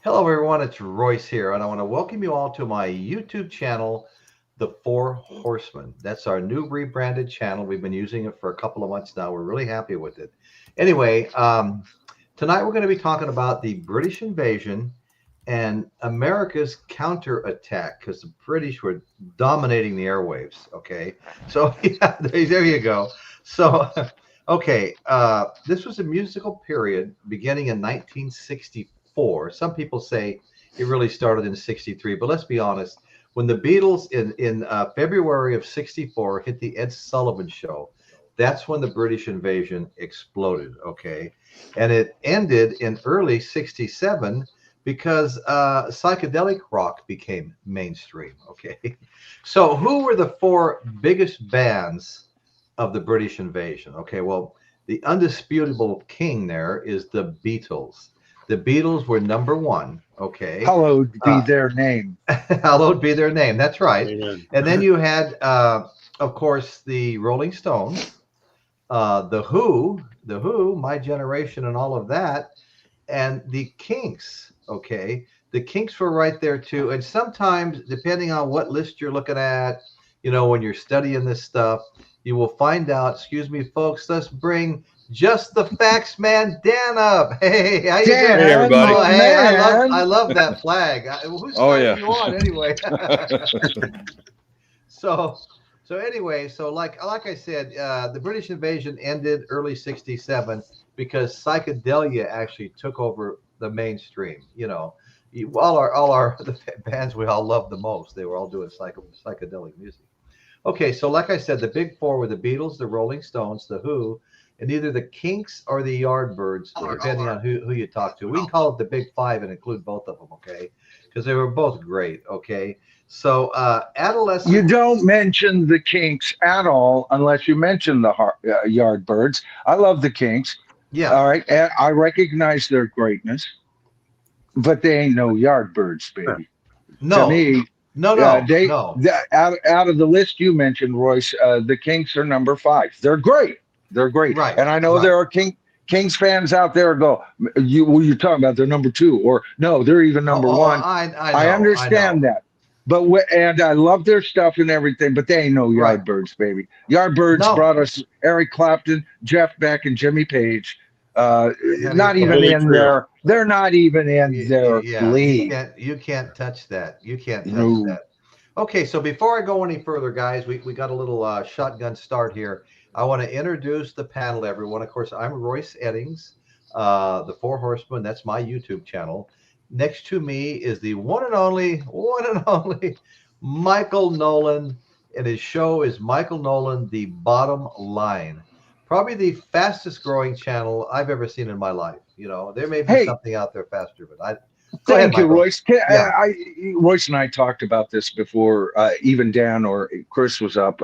Hello, everyone. It's Royce here, and I want to welcome you all to my YouTube channel, The Four Horsemen. That's our new rebranded channel. We've been using it for a couple of months now. We're really happy with it. Anyway, tonight we're going to be talking about the British invasion and America's counterattack because the British were dominating the airwaves. Okay, so yeah, there you go. So, okay, this was a musical period beginning in 1964. Some people say it really started in 63, but let's be honest. When the Beatles in February of 64 hit the Ed Sullivan show, that's when the British invasion exploded, okay? And it ended in early 67 because psychedelic rock became mainstream, okay? So who were the four biggest bands of the British invasion? Okay, well, the undisputable king there is the Beatles. The Beatles were number one, okay? Hallowed be their name. Hallowed be their name, that's right. Amen. And then you had, of course, the Rolling Stones, the Who, My Generation, and all of that, and the Kinks. Okay, the Kinks were right there too. And sometimes, depending on what list you're looking at, when you're studying this stuff, you will find out. Excuse me, folks. Let's bring just the facts, man. Dan up. Hey, how you doing? Hey, everybody. Oh, hey, Man. I love that flag. Who's yeah. you on anyway? So anyway, so like I said, the British invasion ended early 67 because psychedelia actually took over the mainstream. All our the bands we all loved the most, they were all doing psychedelic music. Okay, so like I said, the big four were the Beatles, the Rolling Stones, the Who, and either the Kinks or the Yardbirds, depending on who you talk to. We can call it the Big Five and include both of them, okay? Because they were both great, okay? So adolescent. You don't mention the Kinks at all unless you mention the Yardbirds. I love the Kinks. Yeah. All right. And I recognize their greatness, but they ain't no Yardbirds, baby. No. To me, No. out of the list you mentioned, Royce, the Kinks are number 5. They're great. They're great. Right. And I know there are Kings fans out there go, you're talking about they're number 2, or no, they're even number 1. I understand that. But and I love their stuff and everything, but they ain't no Yardbirds, baby. Yardbirds brought us Eric Clapton, Jeff Beck, and Jimmy Page. Not even in their. They're not even in their league. You can't touch that. You can't touch that. Okay, so before I go any further, guys, we got a little shotgun start here. I want to introduce the panel, everyone. Of course, I'm Royce Eddings, the Four Horsemen. That's my YouTube channel. Next to me is the one and only Michael Nolan, and his show is Michael Nolan, The Bottom Line. Probably the fastest growing channel I've ever seen in my life. There may be something out there faster, but Thank you, Royce. Royce and I talked about this before even Dan or Chris was up.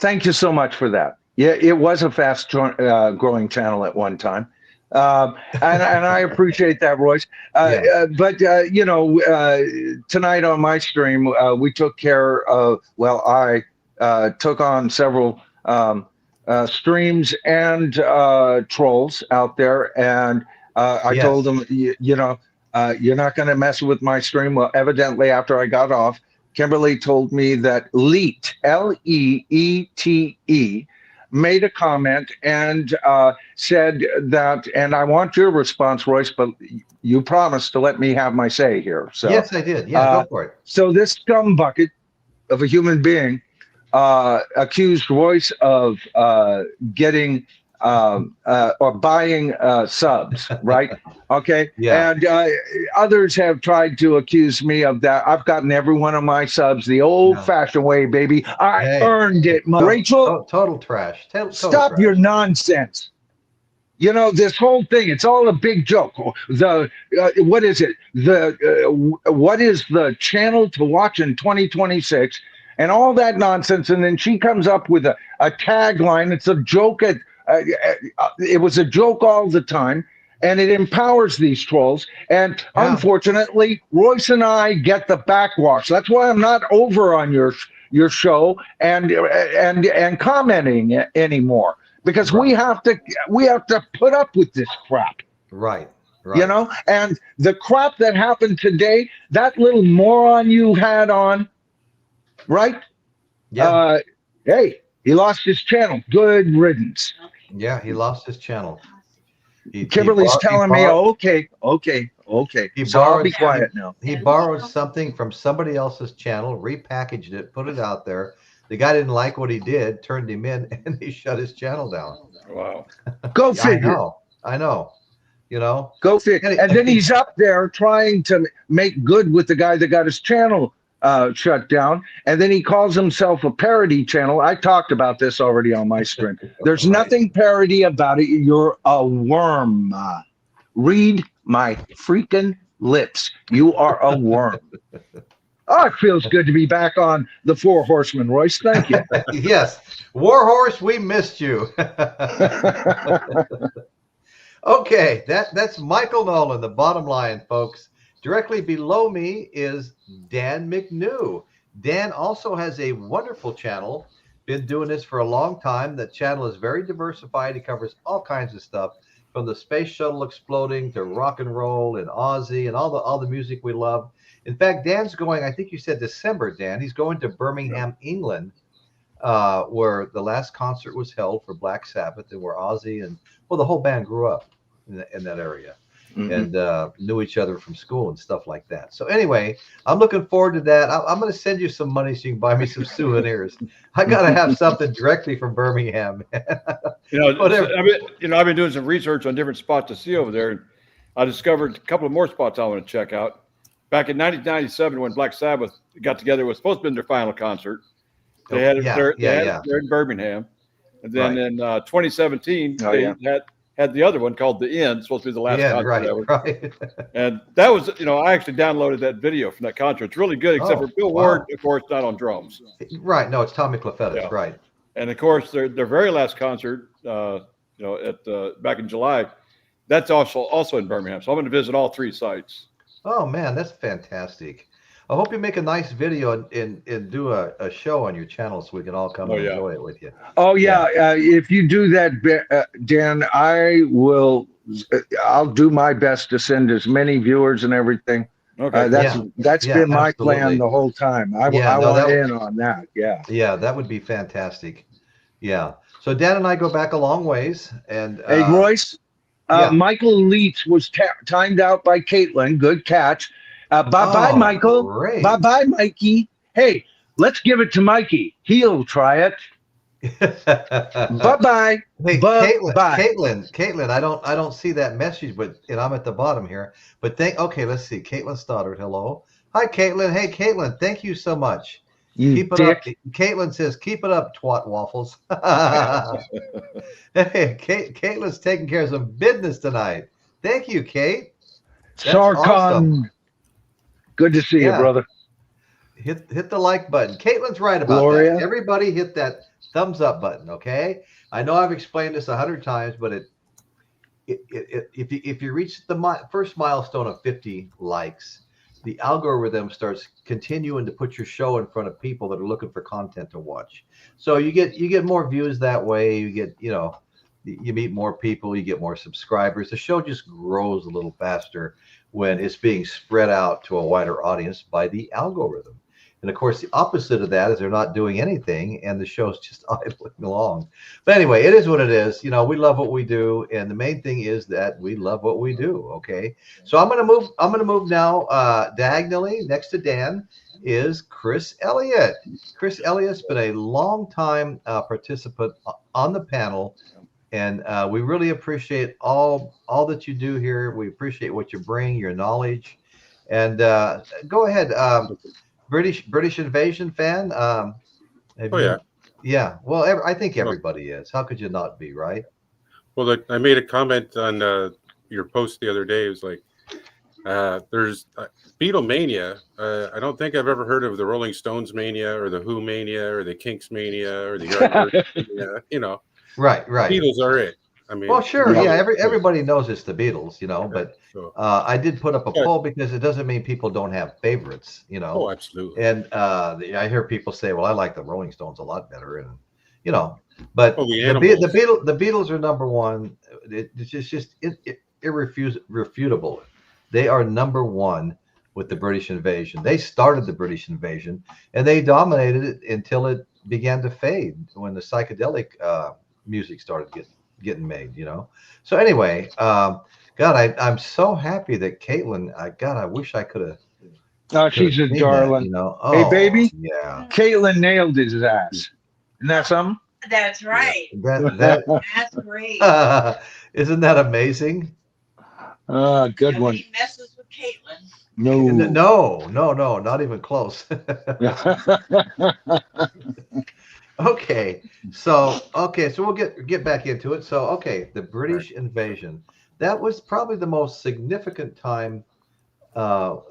Thank you so much for that. Yeah, it was a fast growing channel at one time. And I appreciate that, Royce. But tonight on my stream, we took care of. Well, I took on several streams and trolls out there, and I told them, you're not going to mess with my stream. Well, evidently, after I got off, Kimberly told me that Leet, Leete, made a comment and said that, and I want your response, Royce, but you promised to let me have my say here. So yes, I did. Yeah, go for it. So this scumbucket of a human being accused Royce of getting or buying subs, right? Okay. Yeah. And others have tried to accuse me of that. I've gotten every one of my subs the old-fashioned way, baby. I earned it, Rachel. Total trash. Stop your nonsense. This whole thing, it's all a big joke. What is it? What is the channel to watch in 2026? And all that nonsense. And then she comes up with a tagline. It's a joke. It was a joke all the time. And it empowers these trolls. And unfortunately, Royce and I get the backwash. That's why I'm not over on your show and commenting anymore. Because we have to put up with this crap. Right. You know, and the crap that happened today, that little moron you had on, right? Yeah. Hey, he lost his channel. Good riddance. Yeah, he lost his channel. Kimberly's telling me, okay. He So I'll be borrowed quiet now. He borrowed something from somebody else's channel, repackaged it, put it out there. The guy didn't like what he did, turned him in, and he shut his channel down. Wow. Go figure. I know. You know. Go figure. And then he's up there trying to make good with the guy that got his channel shut down. And then he calls himself a parody channel. I talked about this already on my stream. There's nothing parody about it. You're a worm. Read my freaking lips. You are a worm. Oh, it feels good to be back on the Four Horsemen, Royce. Thank you. Yes. Warhorse, we missed you. Okay, that's Michael Nolan, the bottom line, folks. Directly below me is Dan McNew. Dan also has a wonderful channel, been doing this for a long time. The channel is very diversified. He covers all kinds of stuff, from the space shuttle exploding to rock and roll and Aussie and all the music we love. In fact, Dan's going, I think you said December, Dan. He's going to Birmingham, England, where the last concert was held for Black Sabbath, and where Ozzy and, well, the whole band grew up in that area. And knew each other from school and stuff like that. So anyway, I'm looking forward to that. I'm going to send you some money so you can buy me some souvenirs. I got to have something directly from Birmingham. Whatever. I've been doing some research on different spots to see over there, and I discovered a couple of more spots I want to check out. Back in 1997, when Black Sabbath got together, it was supposed to be their final concert. They had it in Birmingham, and then in 2017 they had the other one called The End, supposed to be the last concert ever. Right. And that was, I actually downloaded that video from that concert. It's really good, except for Bill Ward, of course, not on drums. Right. No, it's Tommy Clufetis, right. And of course, their very last concert, at back in July, that's also in Birmingham. So I'm going to visit all three sites. Oh man, that's fantastic. I hope you make a nice video and do a show on your channel so we can all come and enjoy it with you. Oh yeah, if you do that, Dan, I'll do my best to send as many viewers and everything. Okay, that's been my plan the whole time. I want in on that. Yeah. Yeah, that would be fantastic. Yeah. So Dan and I go back a long ways. And hey, Royce, Michael Leach was timed out by Caitlin. Good catch. Bye-bye, Michael. Great. Bye-bye, Mikey. Hey, let's give it to Mikey. He'll try it. Bye-bye. Hey, Caitlin, I don't see that message, and I'm at the bottom here. But okay, let's see. Caitlin Stoddard, hello. Hi, Caitlin. Hey, Caitlin, thank you so much. Keep it up. Caitlin says, keep it up, twat waffles. Hey, Caitlin's taking care of some business tonight. Thank you, Kate. Sarkon. Awesome. Good to see you, brother. Hit the like button. Caitlin's right about that. Everybody hit that thumbs up button, okay? I know I've explained this 100 times, but if you reach the first milestone of 50 likes, the algorithm starts continuing to put your show in front of people that are looking for content to watch. So you get more views that way. You get, you meet more people, you get more subscribers. The show just grows a little faster when it's being spread out to a wider audience by the algorithm. And of course, the opposite of that is they're not doing anything and the show's just idling along. But anyway, it is what it is. We love what we do. And the main thing is that we love what we do. Okay. So I'm going to move now diagonally next to Dan is Chris Elliott. Chris Elliott's been a long time participant on the panel. And we really appreciate all that you do here. We appreciate what you bring, your knowledge. And go ahead, British Invasion fan. Yeah. Well, I think everybody is. How could you not be, right? Well, I made a comment on your post the other day. It was like, there's Beatlemania. I don't think I've ever heard of the Rolling Stones mania or the Who mania or the Kinks mania or the Yardbirds mania, Right. Beatles are it. I mean, well, sure, everybody knows it's the Beatles, but I did put up a poll because it doesn't mean people don't have favorites, Oh, absolutely. And I hear people say, well, I like the Rolling Stones a lot better, and but the Beatles are number one. It's just irrefutable. They are number one with the British invasion. They started the British invasion, and they dominated it until it began to fade when the psychedelic music started getting made. So anyway, God, I'm so happy that Caitlin. I wish I could have. Oh, she's a darling. That, Hey, baby. Yeah. Caitlin nailed his ass. Isn't that something? That's right. That's great. Isn't that amazing? Good one. Nobody messes with Caitlin. No, not even close. Okay, so we'll get back into it. So the British invasion. That was probably the most significant time to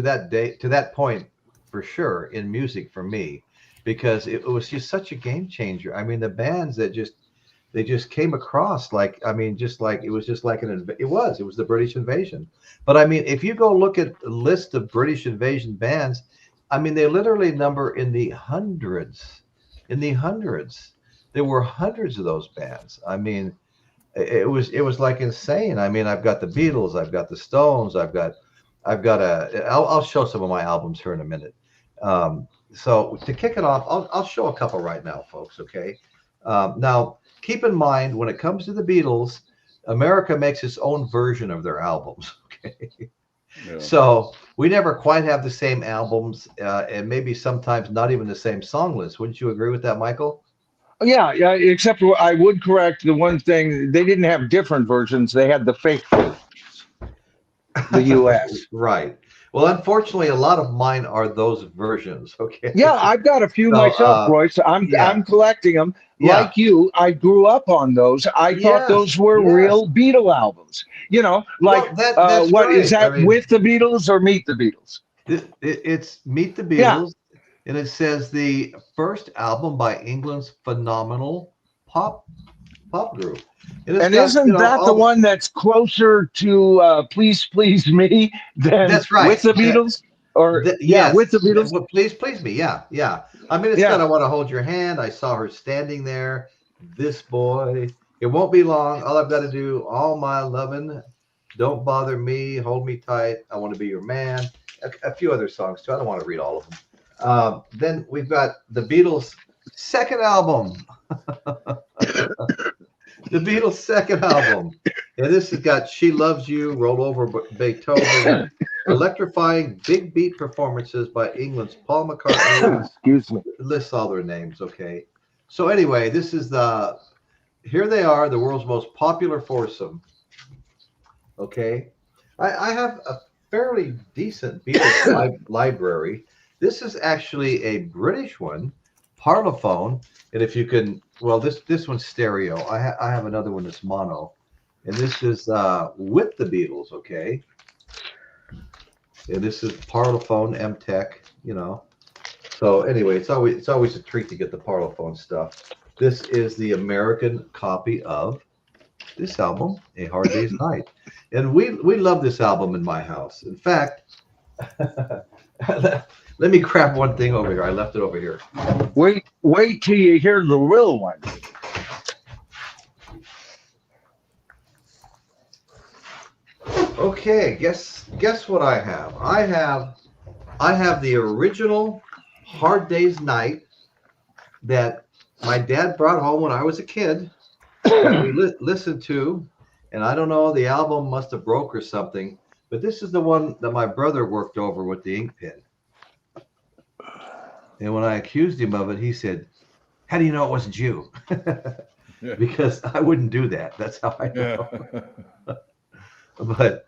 that point for sure in music for me, because it was just such a game changer. I mean, the bands that just came across like, I mean, it was the British invasion. But I mean, if you go look at the list of British invasion bands, I mean, they literally number in the hundreds. There were hundreds of those bands. I mean, it was like insane. I mean, I've got the Beatles, I've got the Stones, I'll show some of my albums here in a minute. So to kick it off, I'll show a couple right now, folks. Okay. Now keep in mind, when it comes to the Beatles, America makes its own version of their albums. Okay. Yeah. So we never quite have the same albums, and maybe sometimes not even the same song list. Wouldn't you agree with that, Michael? Yeah. Except I would correct the one thing: they didn't have different versions; they had the fake versions. The U.S. Right. Well, unfortunately, a lot of mine are those versions. Okay. Yeah, I've got a few myself, Royce. I'm collecting them. Yeah. Like you, I grew up on those. I thought those were real Beatle albums. Like what right. Is that? I mean, With the Beatles or Meet the Beatles? It's Meet the Beatles, and it says the first album by England's phenomenal pop group. And isn't that the one that's closer to Please Please Me than that's right. With the Beatles? With the Beatles? Well, Please Please Me, yeah. I mean, it's got I Want to Hold Your Hand. I saw her standing there. This boy. It won't be long. All I've got to do, all my lovin'. Don't bother me. Hold me tight. I want to be your man. A few other songs too. I don't want to read all of them. Then we've got the Beatles' second album. The Beatles' second album. And this has got She Loves You, Roll Over Beethoven, electrifying big beat performances by England's Paul McCartney. Excuse me. Lists all their names, okay? So anyway, this is here they are, the world's most popular foursome. Okay? I have a fairly decent Beatles library. This is actually a British one, Parlophone. And if you can, well, this one's stereo. I have another one that's mono, and this is with the Beatles, okay. And this is Parlophone M-Tech, So anyway, it's always a treat to get the Parlophone stuff. This is the American copy of this album, A Hard Day's Night, and we love this album in my house. In fact. Let me grab one thing over here. I left it over here. Wait till you hear the real one. Okay, guess what I have? I have the original Hard Day's Night that my dad brought home when I was a kid. That we listened to, and I don't know, the album must have broke or something. But this is the one that my brother worked over with the ink pen. And when I accused him of it, he said, "How do you know it wasn't you?" Because I wouldn't do that. That's how I know. But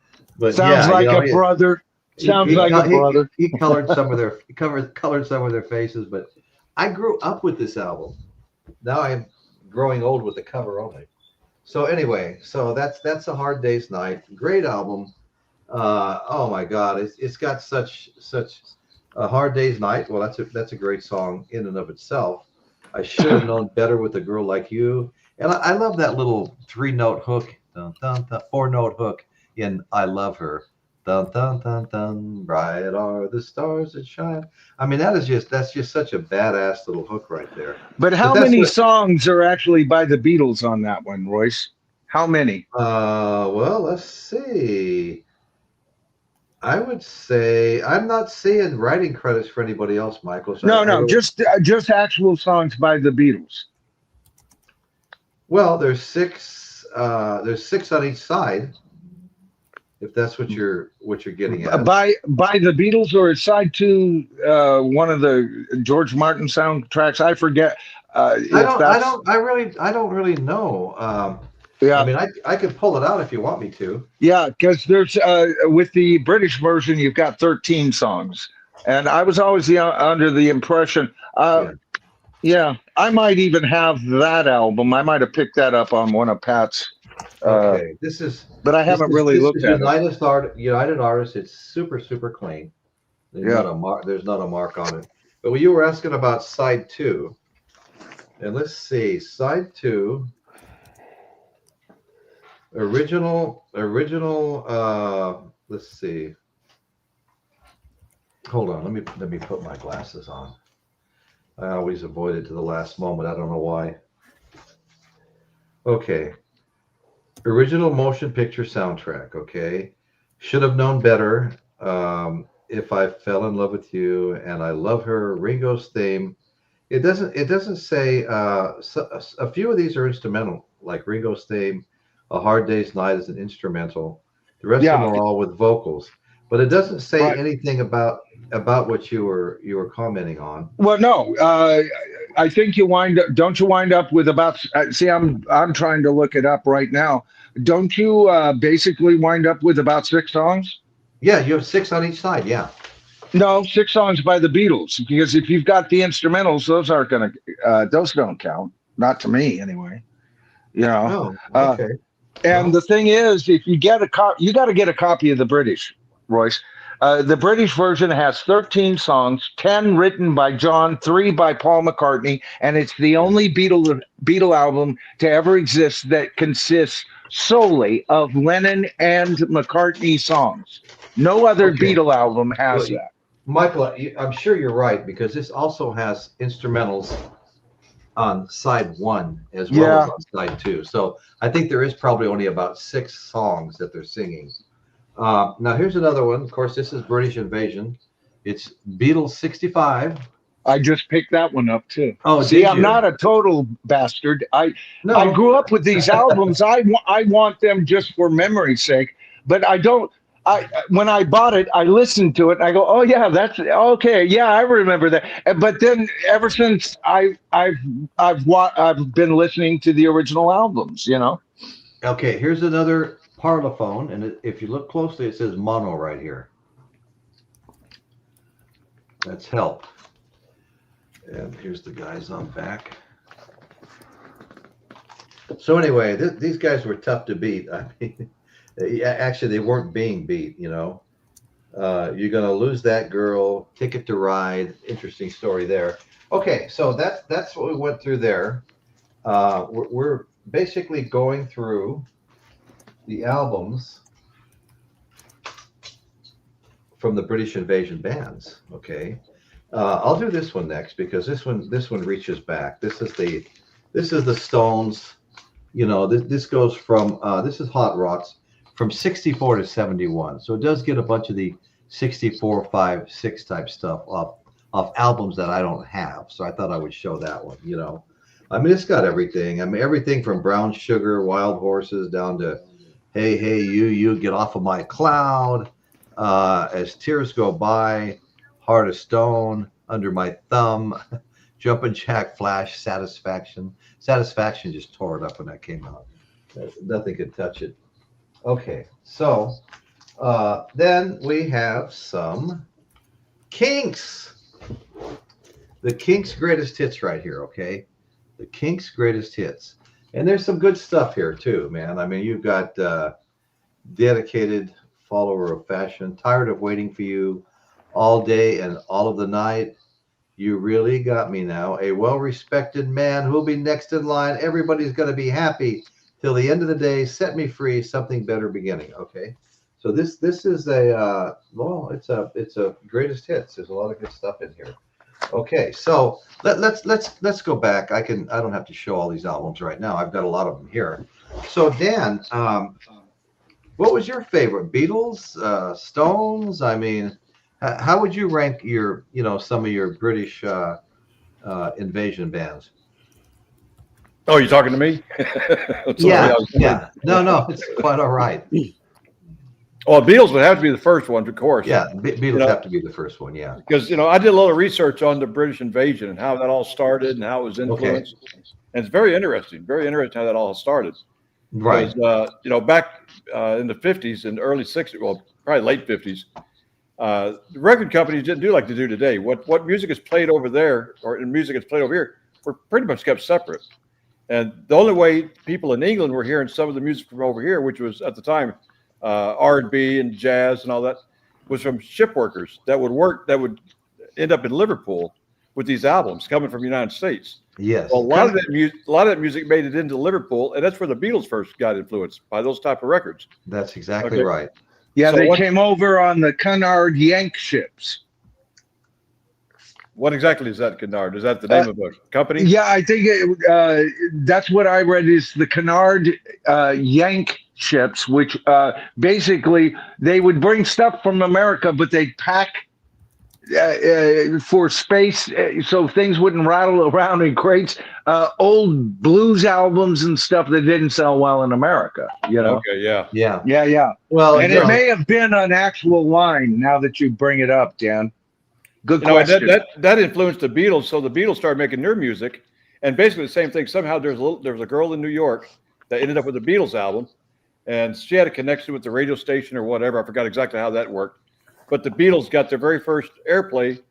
sounds like a brother. Sounds like a brother. He colored some of their faces, but I grew up with this album. Now I'm growing old with the cover only. So anyway, that's A Hard Day's Night. Great album. Oh my God, it's got such A Hard Day's Night. Well, that's a great song in and of itself. I should have known better with a girl like you. And I love that little 3-note hook, dun, dun, dun, 4-note hook in I Love Her. Dun, dun, dun, dun, bright are the stars that shine. I mean, that's just such a badass little hook right there. But how many songs are actually by the Beatles on that one, Royce? How many? Well, let's see. I would say I'm not seeing writing credits for anybody else, Michael. So No, I no, really, just actual songs by the Beatles. well, there's six. There's six on each side. If that's what you're getting at. By the Beatles, or side to one of the George Martin soundtracks. I forget. I don't really know. Yeah. I mean, I could pull it out if you want me to. Yeah, because there's with the British version, you've got 13 songs, and I was always under the impression. Yeah, I might even have that album. I might have picked that up on one of Pat's. Okay, this is. But I haven't really looked at it. United Artists. It's super clean. There's Yeah. not a mark. There's not a mark on it. But when you were asking about side 2, and let's see, side 2. Original. Let's see. Hold on. Let me put my glasses on. I always avoid it to the last moment. I don't know why. Okay. Original motion picture soundtrack. Okay. Should have known better. If I fell in love with you and I love her. Ringo's theme. It doesn't say. A few of these are instrumental, like Ringo's theme. A Hard Day's Night is an instrumental. The rest of them are all with vocals, but it doesn't say anything about what you were commenting on. Well, no, I think you wind up. Don't you wind up with about? See, I'm trying to look it up right now. Don't you basically wind up with about 6 songs? Yeah, you have 6 on each side. Yeah. No, 6 songs by the Beatles, because if you've got the instrumentals, those aren't gonna. Those don't count. Not to me, anyway. You know. Oh, okay. And the thing is, if you get you got to get a copy of the British, Royce. The British version has 13 songs, 10 written by John, 3 by Paul McCartney, and it's the only Beatle album to ever exist that consists solely of Lennon and McCartney songs. No other Beatle album has that. Michael, I'm sure you're right, because this also has instrumentals on side 1 as well as on side 2. So I think there is probably only about 6 songs that they're singing. Now here's another one. Of course, this is British Invasion. It's Beatles 65. I just picked that one up too. Oh, see, I'm not a total bastard. I grew up with these albums. I want them just for memory's sake, but I don't. When I bought it, I listened to it and I go, oh yeah, that's okay. Yeah, I remember that. But then ever since I've been listening to the original albums, you know. Okay, here's another parlophone, and if you look closely, it says mono right here. That's Help. And here's the guys on back. So anyway, these guys were tough to beat. I mean, actually, they weren't being beat, you know. You're gonna lose that girl. Ticket to Ride. Interesting story there. Okay, so that's what we went through there. We're basically going through the albums from the British Invasion bands. Okay, I'll do this one next, because this one reaches back. This is the Stones. You know, this goes from this is Hot Rods from 64 to 71. So it does get a bunch of the 64, 5, 6 type stuff off albums that I don't have. So I thought I would show that one, you know. I mean, it's got everything. I mean, everything from Brown Sugar, Wild Horses, down to Hey, Hey, You, Get Off of My Cloud, As Tears Go By, Heart of Stone, Under My Thumb, Jumpin' Jack Flash, Satisfaction. Satisfaction just tore it up when that came out. Nothing could touch it. Okay, so then we have some Kinks. The Kinks' greatest hits right here, okay? The Kinks' greatest hits. And there's some good stuff here too, man. I mean, you've got Dedicated, Follower of Fashion, Tired of Waiting for You, All Day and All of the Night, You Really Got Me Now, A Well-Respected Man Who'll Be Next in Line, Everybody's Gonna Be Happy, Till the End of the Day, Set Me Free, Something Better Beginning. Okay, so this is a well, it's a greatest hits. There's a lot of good stuff in here. Okay, so let's go back. I don't have to show all these albums right now. I've got a lot of them here. So Dan, what was your favorite? Beatles, Stones? I mean, how would you rank your, some of your British invasion bands? Oh, you talking to me? Yeah, yeah. No, it's quite all right. Well, Beatles would have to be the first ones, of course. Yeah, Beatles have to be the first one. Yeah, because I did a little research on the British invasion and how that all started and how it was influenced, and it's very interesting how that all started. Right. Because, back in the 50s and early 60s, well, probably late 50s, the record companies didn't do like they do today. What music is played over there or music is played over here were pretty much kept separate. And the only way people in England were hearing some of the music from over here, which was at the time R&B and jazz and all that, was from ship workers that would end up in Liverpool with these albums coming from the United States. Yes. Well, a lot of that music made it into Liverpool, and that's where the Beatles first got influenced by those type of records. That's exactly right. Yeah, so they came over on the Cunard Yank ships. What exactly is that, Cunard? Is that the name of a company? Yeah, I think that's what I read is the Cunard Yank ships, which basically they would bring stuff from America, but they'd pack for space so things wouldn't rattle around in crates. Old blues albums and stuff that didn't sell well in America, Okay, yeah. Well, and it may have been an actual line now that you bring it up, Dan. Good question. That influenced the Beatles, so the Beatles started making their music, and basically the same thing. Somehow there was a girl in New York that ended up with the Beatles album, and she had a connection with the radio station or whatever. I forgot exactly how that worked, but the Beatles got their very first airplay,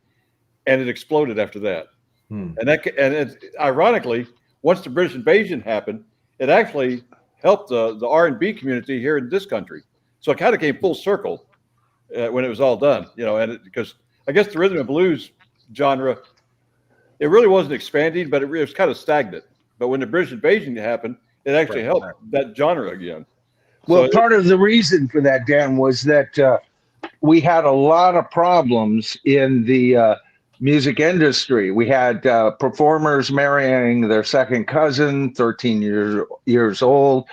and it exploded after that. And ironically, once the British invasion happened, it actually helped the R&B community here in this country. So it kind of came full circle when it was all done, because I guess the rhythm and blues genre, it really wasn't expanding, but it was kind of stagnant. But when the British invasion happened, it actually helped that genre again. Well, part of the reason for that, Dan, was that we had a lot of problems in the music industry. We had performers marrying their second cousin, 13 years old.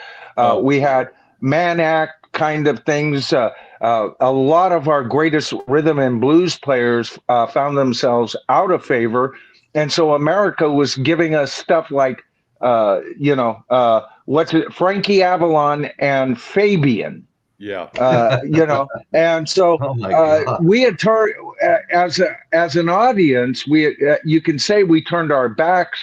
We had man act kind of things. A lot of our greatest rhythm and blues players found themselves out of favor. And so America was giving us stuff like, Frankie Avalon and Fabian. Yeah. And so we had turned, as an audience, you can say we turned our backs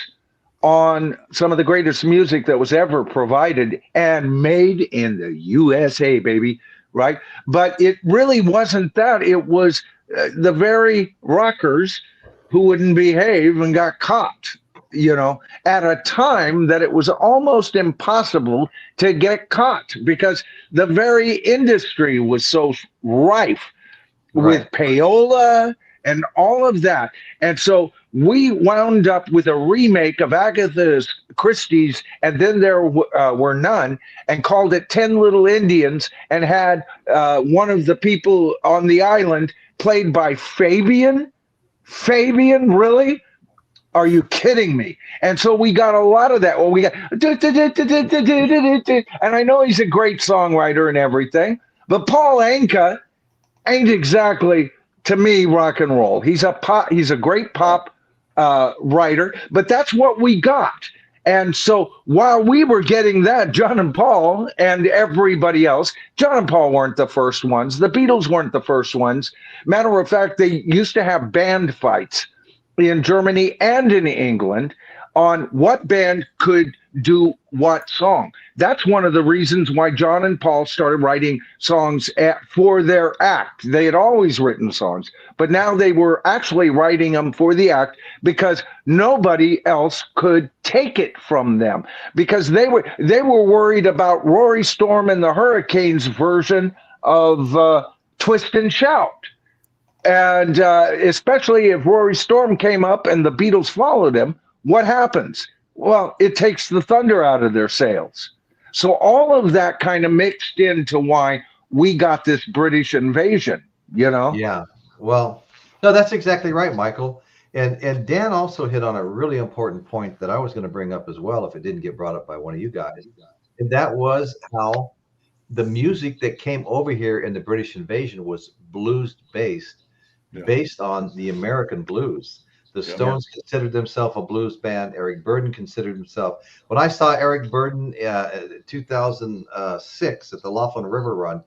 on some of the greatest music that was ever provided and made in the USA, baby. Right. But it really wasn't that. It was the very rockers who wouldn't behave and got caught, at a time that it was almost impossible to get caught because the very industry was so rife with payola and all of that. And so we wound up with a remake of Agatha Christie's And Then There Were None, and called it 10 Little Indians, and had one of the people on the island played by Fabian. Fabian, really? Are you kidding me? And so we got a lot of that. Well, we got, and I know he's a great songwriter and everything, but Paul Anka ain't exactly, to me, rock and roll. He's a great pop writer, but that's what we got. And so while we were getting that, John and Paul and everybody else, John and Paul weren't the first ones. The Beatles weren't the first ones. Matter of fact, they used to have band fights in Germany and in England on what band could do what song. That's one of the reasons why John and Paul started writing songs for their act. They had always written songs, but now they were actually writing them for the act because nobody else could take it from them, because they were worried about Rory Storm and the Hurricanes version of Twist and Shout. And especially if Rory Storm came up and the Beatles followed him, what happens? Well, it takes the thunder out of their sails. So all of that kind of mixed into why we got this British invasion, Yeah. Well, no, that's exactly right, Michael. And Dan also hit on a really important point that I was going to bring up as well if it didn't get brought up by one of you guys. And that was how the music that came over here in the British invasion was blues based, based on the American blues. The Stones considered themselves a blues band. Eric Burdon considered himself. When I saw Eric Burdon in 2006 at the Laughlin River Run,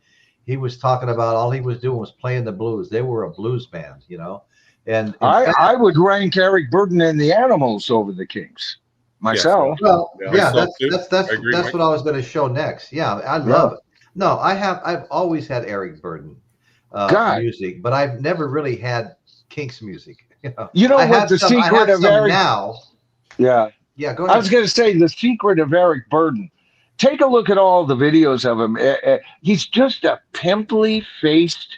he was talking about all he was doing was playing the blues. They were a blues band, you know. And I would rank Eric Burdon and the Animals over the Kinks myself. Well, that's what I was going to show next. Yeah, I love it. No, I've always had Eric Burdon music, but I've never really had Kinks music. You know what the secret of Eric now? Yeah, go ahead. I was going to say the secret of Eric Burdon. Take a look at all the videos of him. He's just a pimply faced,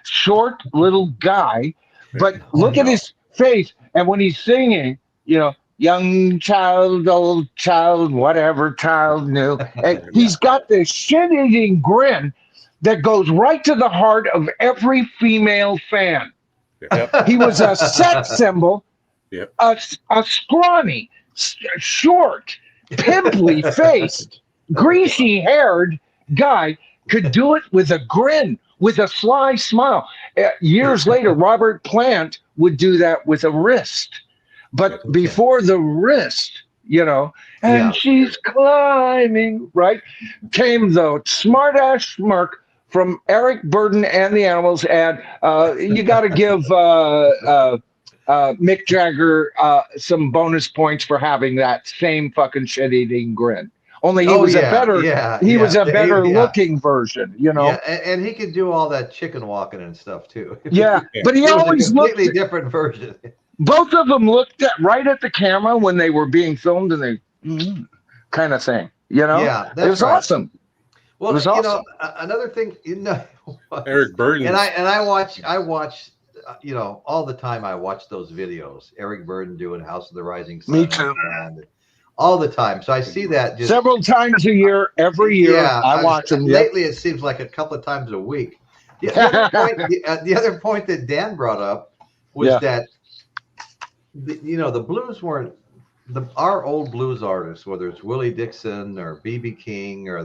short little guy. But look at his face, and when he's singing, you know, young child, old child, whatever child knew. And he's got this shit-eating grin that goes right to the heart of every female fan. Yep. He was a sex symbol, a scrawny, short, pimply-faced, greasy-haired guy could do it with a grin, with a sly smile. Years later, Robert Plant would do that with a wrist. But before the wrist, you know, and she's climbing, right, came the smart-ass smirk from Eric Burdon and the Animals. And you got to give Mick Jagger some bonus points for having that same fucking shit-eating grin. Only he was a better, was a better looking version, you know. Yeah, and he could do all that chicken walking and stuff too. Yeah, but he always looked completely different version. Both of them looked right at the camera when they were being filmed, and they kind of thing, you know. Yeah, it was awesome. Well, it was you awesome. know, another thing, you know, Eric Burdon, and I watch, you know, all the time. I watch those videos. Eric Burdon doing House of the Rising Sun. Me too. All the time. So I see that just several times a year, every year. I watch them. Lately, it seems like a couple of times a week. The other point that Dan brought up was that, you know, the blues weren't our old blues artists, whether it's Willie Dixon or B.B. King or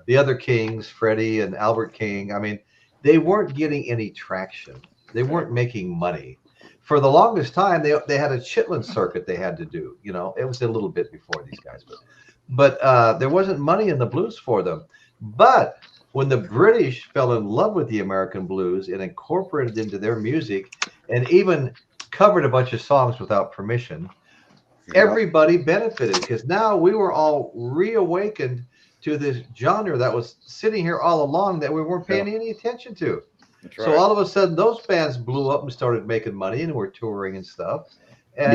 the other Kings, Freddie and Albert King. I mean, they weren't getting any traction. They weren't making money. For the longest time, they had a Chitlin circuit they had to do. You know, it was a little bit before these guys, but there wasn't money in the blues for them. But when the British fell in love with the American blues and incorporated into their music, and even covered a bunch of songs without permission, everybody benefited, because now we were all reawakened to this genre that was sitting here all along that we weren't paying any attention to. Right. So all of a sudden, those bands blew up and started making money and were touring and stuff. And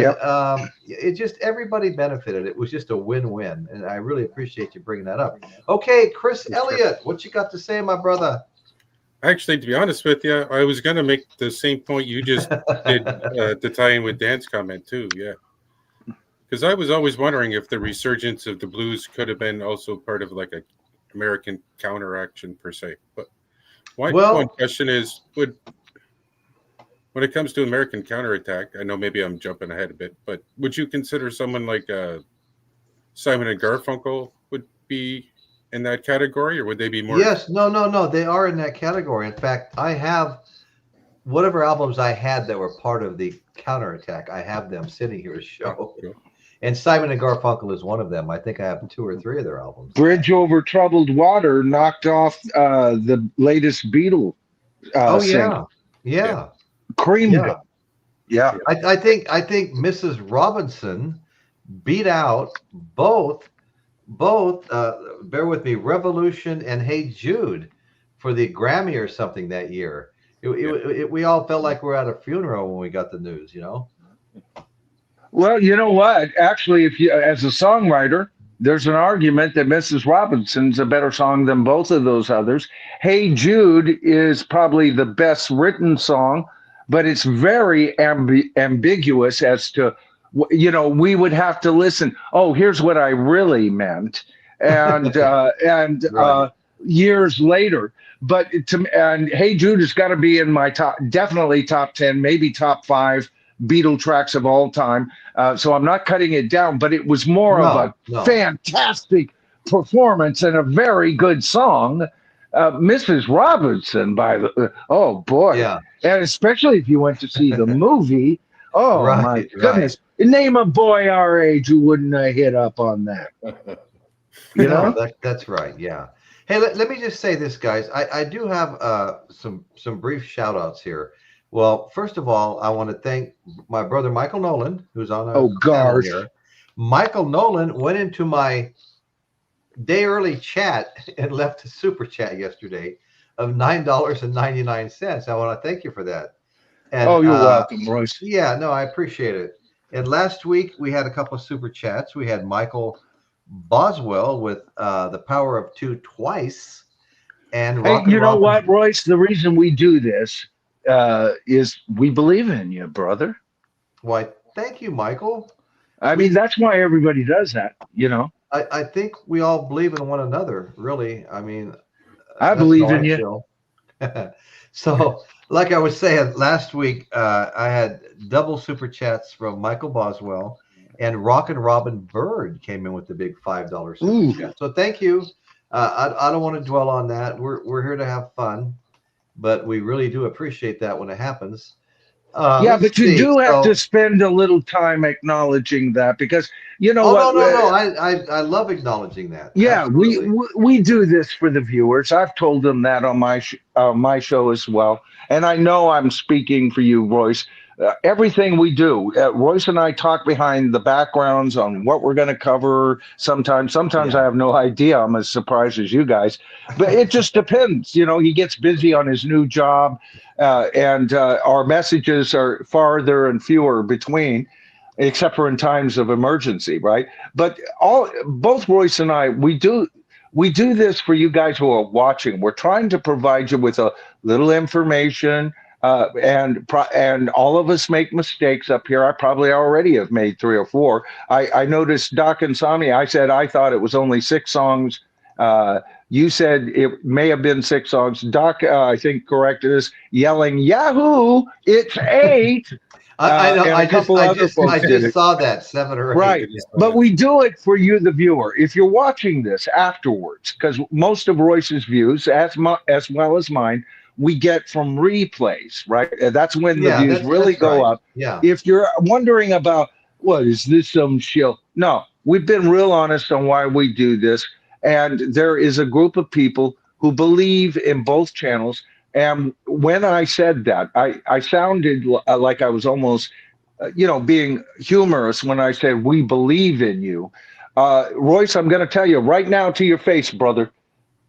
it just, everybody benefited. It was just a win-win. And I really appreciate you bringing that up. Okay, Chris Elliott, what you got to say, my brother? Actually, to be honest with you, I was going to make the same point you just did to tie in with Dan's comment too. Yeah. Because I was always wondering if the resurgence of the blues could have been also part of like a American counteraction per se. But one question is, when it comes to American counterattack, I know maybe I'm jumping ahead a bit, but would you consider someone like Simon and Garfunkel would be in that category, or would they be more? Yes, no. They are in that category. In fact, I have whatever albums I had that were part of the counterattack. I have them sitting here to show. Oh, cool. And Simon and Garfunkel is one of them. I think I have 2 or 3 of their albums. Bridge Over Troubled Water knocked off the latest Beatles. Creamed it. Yeah. I think Mrs. Robinson beat out both bear with me, Revolution and Hey Jude for the Grammy or something that year. We all felt like we're at a funeral when we got the news, you know. Well, you know what? Actually, if you, as a songwriter, there's an argument that Mrs. Robinson's a better song than both of those others. Hey Jude is probably the best written song, but it's very ambiguous as to, you know, we would have to listen. Oh, here's what I really meant, and years later. But and Hey Jude has got to be in my definitely top 10, maybe top 5 Beatle tracks of all time. So I'm not cutting it down, but it was more of a fantastic performance and a very good song. Mrs. Robinson, oh boy. Yeah. And especially if you went to see the movie. Oh, Right, my goodness. Name a boy our age who wouldn't have hit up on that. You know? That's right. Yeah. Hey, let me just say this, guys. I do have some brief shout outs here. Well, first of all, I want to thank my brother Michael Nolan, who's on our channel here. Michael Nolan went into my day early chat and left a super chat yesterday of $9.99. I want to thank you for that. And, you're welcome, Royce. Yeah, no, I appreciate it. And last week we had a couple of super chats. We had Michael Boswell with The Power of Two twice. And hey, you know what, Royce? The reason we do this is we believe in you, brother. Why, thank you, Michael. I mean, that's why everybody does that, you know. I think we all believe in one another, really. I mean, I believe in you. So, like I was saying last week, I had double super chats from Michael Boswell, and Rockin' Robin Bird came in with the big $5 super chat. So thank you. I don't want to dwell on that. We're here to have fun, but we really do appreciate that when it happens. Yeah, but you do have to spend a little time acknowledging that, because you know what? No. I love acknowledging that. Yeah, we do this for the viewers. I've told them that on my show as well, and I know I'm speaking for you, Royce. Everything we do, Royce and I talk behind the backgrounds on what we're going to cover. Sometimes I have no idea. I'm as surprised as you guys, but it just depends. You know, he gets busy on his new job, and our messages are farther and fewer between, except for in times of emergency, right? But both Royce and I, we do this for you guys who are watching. We're trying to provide you with a little information. And all of us make mistakes up here. I probably already have made 3 or 4. I noticed Doc Insomnia. I said I thought it was only 6 songs. You said it may have been 6 songs. Doc, I think, corrected us, yelling, "Yahoo! It's 8." I know. I just saw that 7 or 8. Right, but we do it for you, the viewer. If you're watching this afterwards, because most of Royce's views, as well as mine, we get from replays, right? That's when the views really go up. Yeah. If you're wondering about, what is this, some shill? No, we've been real honest on why we do this. And there is a group of people who believe in both channels. And when I said that, I sounded like I was almost, being humorous when I said, we believe in you. Royce, I'm going to tell you right now to your face, brother,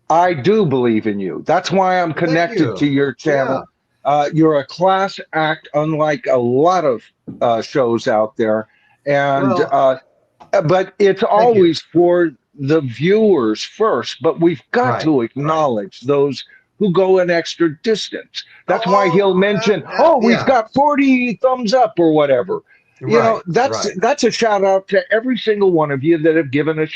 I do believe in you. That's why I'm connected to your channel. Yeah. You're a class act, unlike a lot of shows out there. And but it's always for the viewers first. But we've got to acknowledge those who go an extra distance. That's why he'll mention, we've got 40 thumbs up or whatever. That's a shout out to every single one of you that have given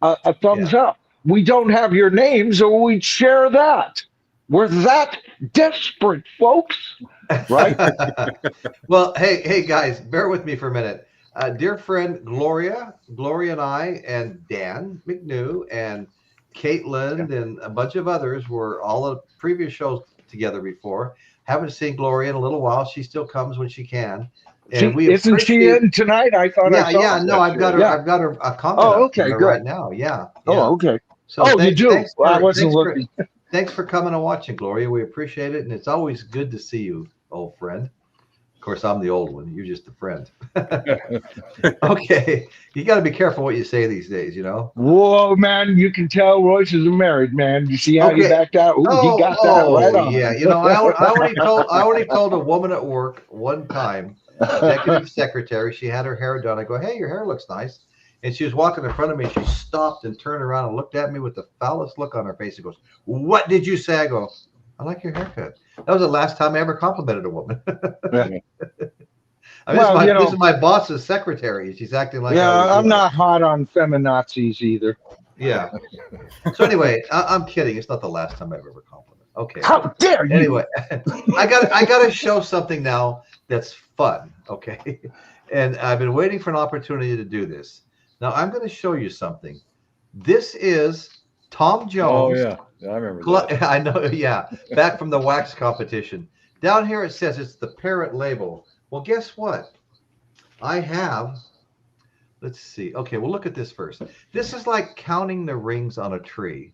a thumbs up. We don't have your names, or we'd share that. We're that desperate, folks. Right? Well, hey, guys, bear with me for a minute. Dear friend Gloria and I, and Dan McNew, and Caitlin, and a bunch of others were all the previous shows together before. Haven't seen Gloria in a little while. She still comes when she can. And isn't she in tonight? I thought. I've got her a comment. Oh, okay, good. Right now, yeah. Oh, okay. So you do. I wasn't looking. Thanks for coming and watching, Gloria. We appreciate it, and it's always good to see you, old friend. Of course, I'm the old one. You're just a friend. Okay, you got to be careful what you say these days. Whoa, man! You can tell Royce is a married man. You see how he backed out? Ooh, he got that right on. Yeah, I only told a woman at work one time, executive secretary. She had her hair done. I go, hey, your hair looks nice. And she was walking in front of me. She stopped and turned around and looked at me with the foulest look on her face. She goes, "What did you say?" I go, "I like your haircut." That was the last time I ever complimented a woman. This is my boss's secretary. She's acting like I'm not hot on feminazis either. Yeah. So anyway, I'm kidding. It's not the last time I've ever complimented. Okay. How dare you? Anyway, I got to show something now that's fun. Okay. And I've been waiting for an opportunity to do this. Now I'm going to show you something. This is Tom Oh Jones. yeah, I remember that. I know, yeah. Back from the wax competition. Down here it says it's the parrot label. Well, guess what? I have, let's see. Okay, well, look at this first. This is like counting the rings on a tree.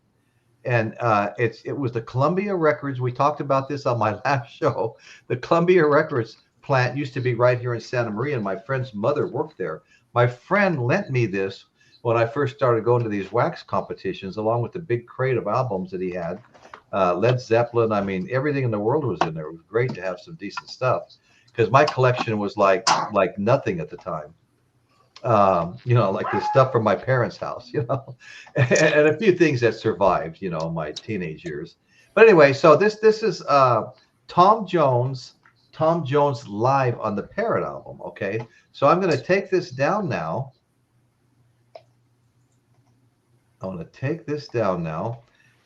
And it was the Columbia Records. We talked about this on my last show. The Columbia Records plant used to be right here in Santa Maria, and my friend's mother worked there. My friend lent me this when I first started going to these wax competitions, along with the big crate of albums that he had. Led Zeppelin, I mean, everything in the world was in there. It was great to have some decent stuff, because my collection was like nothing at the time. Like the stuff from my parents' house, and a few things that survived, my teenage years. But anyway, so this is Tom Jones live on the Parrot album. Okay, so I'm going to take this down now.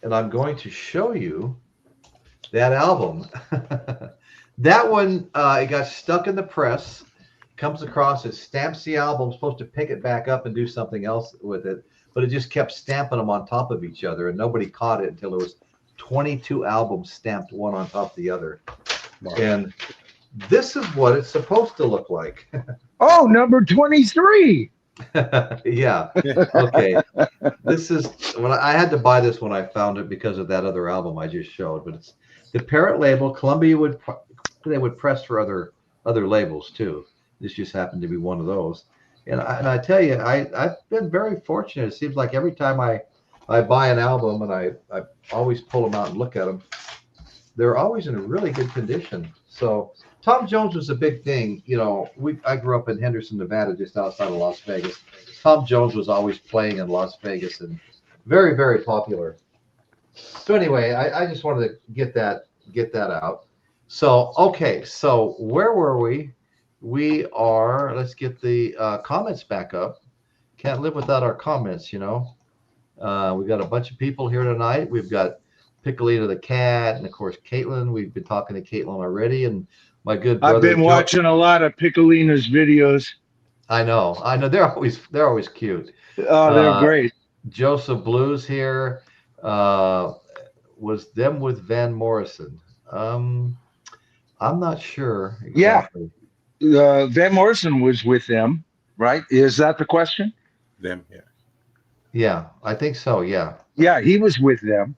And I'm going to show you that album. That one, it got stuck in the press. Comes across, it stamps the album, supposed to pick it back up and do something else with it, but it just kept stamping them on top of each other, and nobody caught it until there was 22 albums stamped one on top of the other. Wow. And this is what it's supposed to look like. Oh, number 23. Yeah. Okay. This is when I had to buy this when I found it because of that other album I just showed, but it's the Parrot label. Columbia would press for other labels too. This just happened to be one of those. And I tell you, I've been very fortunate. It seems like every time I buy an album, and I always pull them out and look at them, they're always in a really good condition. So Tom Jones was a big thing. I grew up in Henderson, Nevada, just outside of Las Vegas. Tom Jones was always playing in Las Vegas and very, very popular. So anyway, I just wanted to get that out. So, okay. So where were we? We are, let's get the comments back up. Can't live without our comments, We've got a bunch of people here tonight. We've got Piccolino the cat, and of course, Caitlin. We've been talking to Caitlin already, and my good brother. I've been watching a lot of Piccolino's videos. I know. They're always cute. Oh, they're great. Joseph Blues here. Was them with Van Morrison? I'm not sure exactly. Yeah. Van Morrison was with them, right? Is that the question? Them, yeah. Yeah, I think so. Yeah. Yeah, he was with them.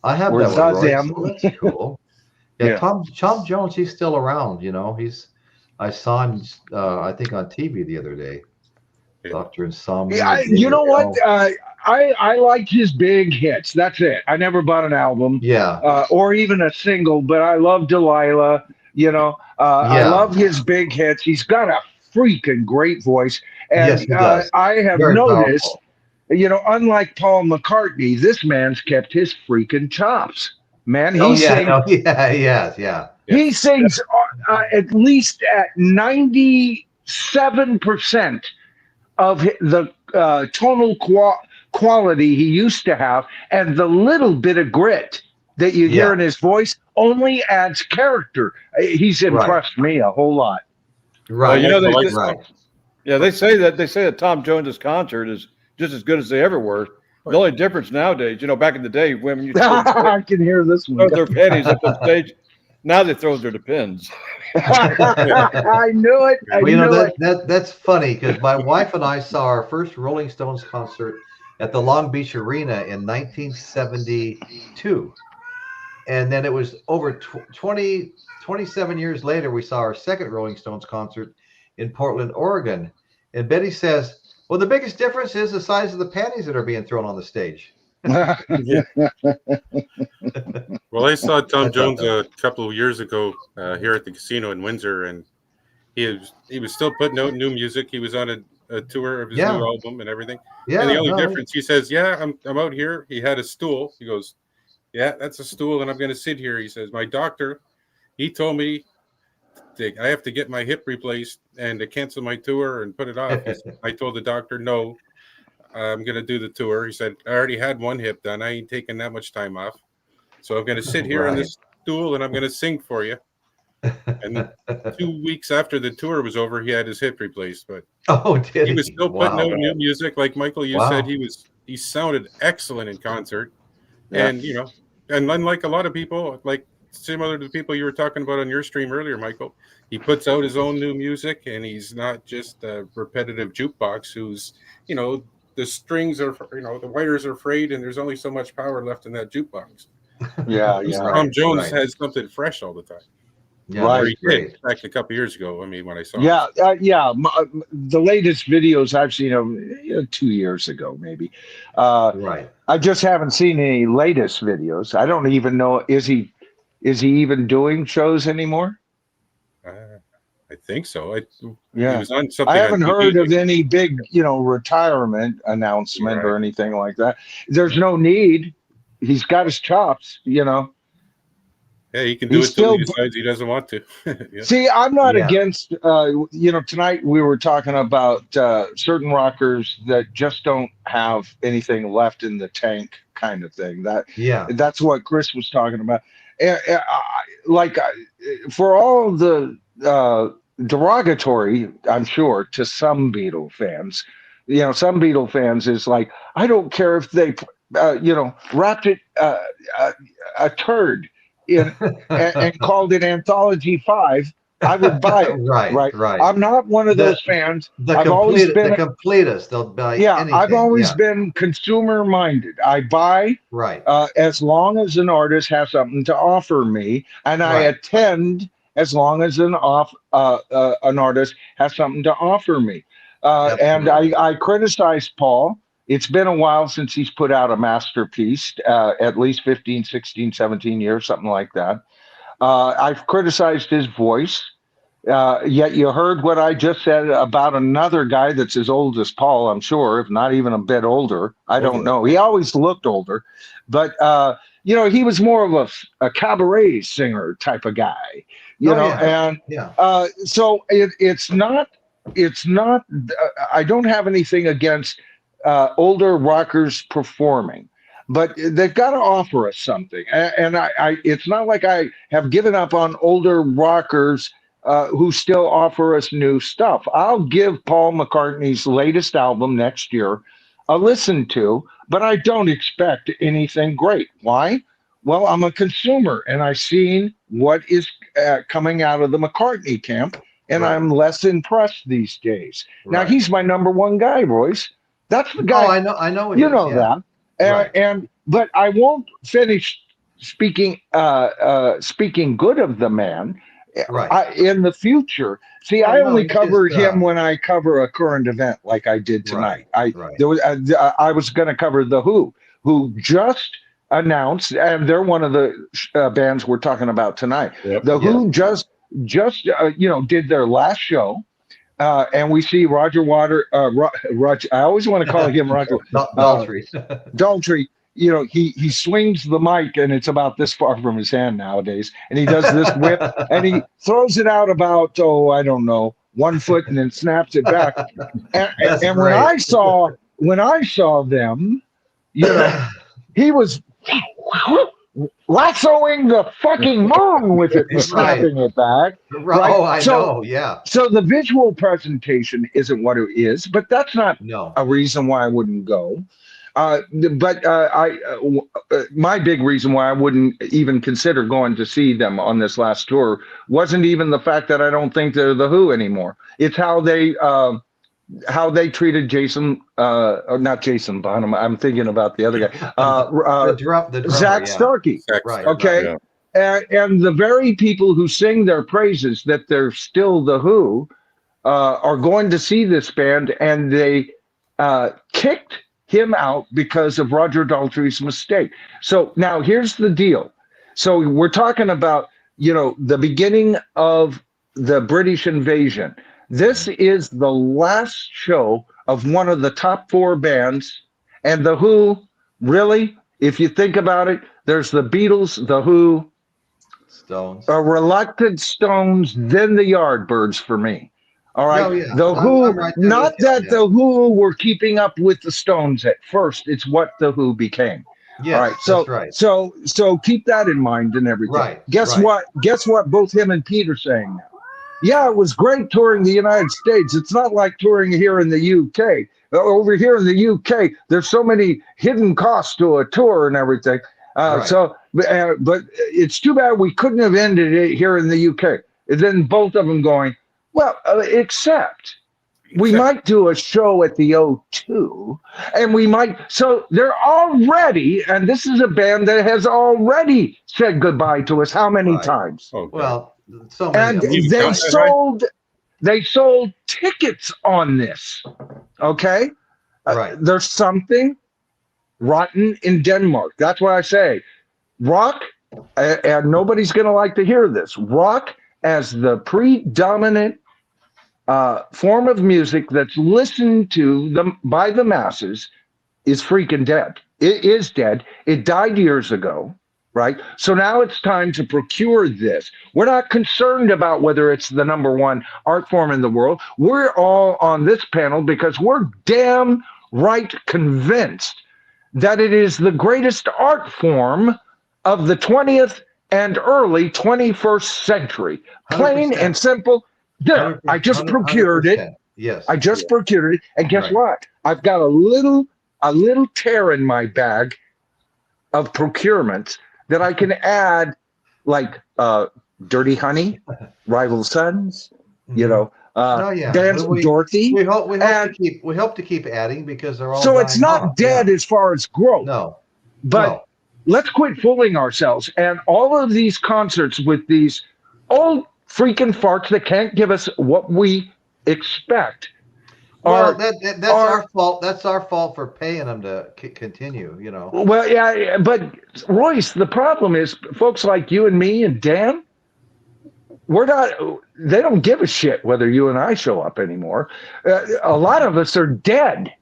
I have or that one. Them. So that's cool. Yeah, Tom Jones, he's still around. I saw him. I think on TV the other day. Yeah. Dr. Insomnia. Yeah, you know what? I liked his big hits. That's it. I never bought an album. Yeah. Or even a single, but I love Delilah. I love his big hits. He's got a freaking great voice. And yes, I have very noticed, powerful. Unlike Paul McCartney, this man's kept his freaking chops. Man, he He sings at least at 97% of the tonal quality he used to have, and the little bit of grit that you hear in his voice only adds character. He's impressed me a whole lot. Right. Well, they say that Tom Jones's concert is just as good as they ever were. The only difference nowadays, back in the day, women used to I can hear this one. throw their pennies at the stage. Now they throw their depends. I knew it. That's funny, because my wife and I saw our first Rolling Stones concert at the Long Beach Arena in 1972. And then it was over 27 years later, we saw our second Rolling Stones concert in Portland, Oregon. And Betty says, well, the biggest difference is the size of the panties that are being thrown on the stage. Well, I saw Tom Jones a couple of years ago here at the casino in Windsor, and he was still putting out new music. He was on a tour of his new album and everything. Yeah, and the only difference, he says, I'm out here. He had a stool. He goes, yeah, that's a stool, and I'm going to sit here. He says, my doctor, he told me I have to get my hip replaced and to cancel my tour and put it off. I told the doctor, no, I'm going to do the tour. He said, I already had one hip done. I ain't taking that much time off. So I'm going to sit here on this stool and I'm going to sing for you. And then 2 weeks after the tour was over, he had his hip replaced. But did he was still putting out new music. Like Michael, you said, he sounded excellent in concert. Yeah. And, you know, and unlike a lot of people, like similar to the people you were talking about on your stream earlier, Michael, he puts out his own new music, and he's not just a repetitive jukebox who's, you know, the strings are, you know, the wires are frayed and there's only so much power left in that jukebox. Yeah. Tom Jones has something fresh all the time. Yeah, right. In fact, a couple years ago, I mean, when I saw the latest videos I've seen of 2 years ago, maybe. I just haven't seen any latest videos. I don't even know, is he even doing shows anymore? I think so. He was on I haven't heard of any big, retirement announcement or anything like that. There's no need. He's got his chops, Yeah, he can do it till he decides he doesn't want to. See, I'm not against, tonight we were talking about certain rockers that just don't have anything left in the tank kind of thing. That's what Chris was talking about. For all the derogatory, I'm sure, to some Beatle fans, some Beatle fans is like, I don't care if they, wrapped it a turd in and called it Anthology 5, I would buy it. Right. I'm not one of those fans. I've always been the completist. They'll buy anything. I've always been consumer minded. I buy as long as an artist has something to offer me, and I attend as long as an artist has something to offer me. And I criticize Paul. It's been a while since he's put out a masterpiece, at least 15, 16, 17 years, something like that. I've criticized his voice, yet you heard what I just said about another guy that's as old as Paul, I'm sure, if not even a bit older. I don't know. He always looked older, but, he was more of a cabaret singer type of guy, so it's not, I don't have anything against older rockers performing, but they've got to offer us something. And it's not like I have given up on older rockers who still offer us new stuff. I'll give Paul McCartney's latest album next year a listen to, but I don't expect anything great. Why? Well, I'm a consumer, and I've seen what is coming out of the McCartney camp, and I'm less impressed these days. Now, he's my number one guy, Royce. That's the guy. Oh, I know. That. But I won't finish speaking good of the man in the future. See, I only cover him when I cover a current event like I did tonight. I was going to cover the who just announced, and they're one of the bands we're talking about tonight. Who just did their last show. And we see Roger Water. Roger, I always want to call him Roger Daltrey. Daltrey. He swings the mic, and it's about this far from his hand nowadays. And he does this whip, and he throws it out about 1 foot, and then snaps it back. And when I saw them, he was lassoing the fucking moon with it and snapping it back. Oh, I know. Yeah. So the visual presentation isn't what it is, but that's not a reason why I wouldn't go. My big reason why I wouldn't even consider going to see them on this last tour wasn't even the fact that I don't think they're the Who anymore. It's how they treated Jason, or not Jason Bonham. I'm thinking about the other guy, the drummer, Zach Starkey. Right. Okay. And the very people who sing their praises that they're still the Who are going to see this band, and they kicked him out because of Roger Daltrey's mistake. So now here's the deal. So we're talking about, the beginning of the British invasion. This is the last show of one of the top 4 bands, and the Who, really, if you think about it, there's the Beatles, the Who, Stones, a reluctant Stones, then the Yardbirds for me. All right, the Who, the Who were keeping up with the Stones at first. It's what the Who became. Yes, All right. So that's right. so keep that in mind and everything. Right. Guess right. what? Guess what? Both him and Pete are saying now. Yeah, it was great touring the United States. It's not like touring here in the UK. Over here in the UK, there's so many hidden costs to a tour and everything. Right. But it's too bad we couldn't have ended it here in the UK. And then both of them going, well, except we might do a show at the O2, and we might. So they're already, and this is a band that has already said goodbye to us. How many Right. times? Okay. Well, so many. And of them. they sold tickets on this. Okay, Right. there's something rotten in Denmark. That's why I say rock, and nobody's going to like to hear this. Rock as the predominant form of music that's listened to by the masses is freaking dead. It is dead. It died years ago, right? So now it's time to procure this. We're not concerned about whether it's the #1 art form in the world. We're all on this panel because we're damn right convinced that it is the greatest art form of the 20th and early 21st century. Plain 100%. and simple. There, I just procured it. 100%. Yes. I just procured it, and guess Right. what? I've got a little tear in my bag of procurements that I can add, like Dirty Honey, Rival Sons, you know, Oh, yeah. Dance with Dorothy. We hope And- to keep adding because they're all. So it's dying not off. dead Yeah. as far as growth, No. but no. let's quit fooling ourselves. And all of these concerts with these old freaking farts that can't give us what we expect. Well, that's our fault. That's our fault for paying them to continue. You know. Well, yeah, but Royce, the problem is folks like you and me and Dan, we're not. They don't give a shit whether you and I show up anymore. A lot of us are dead.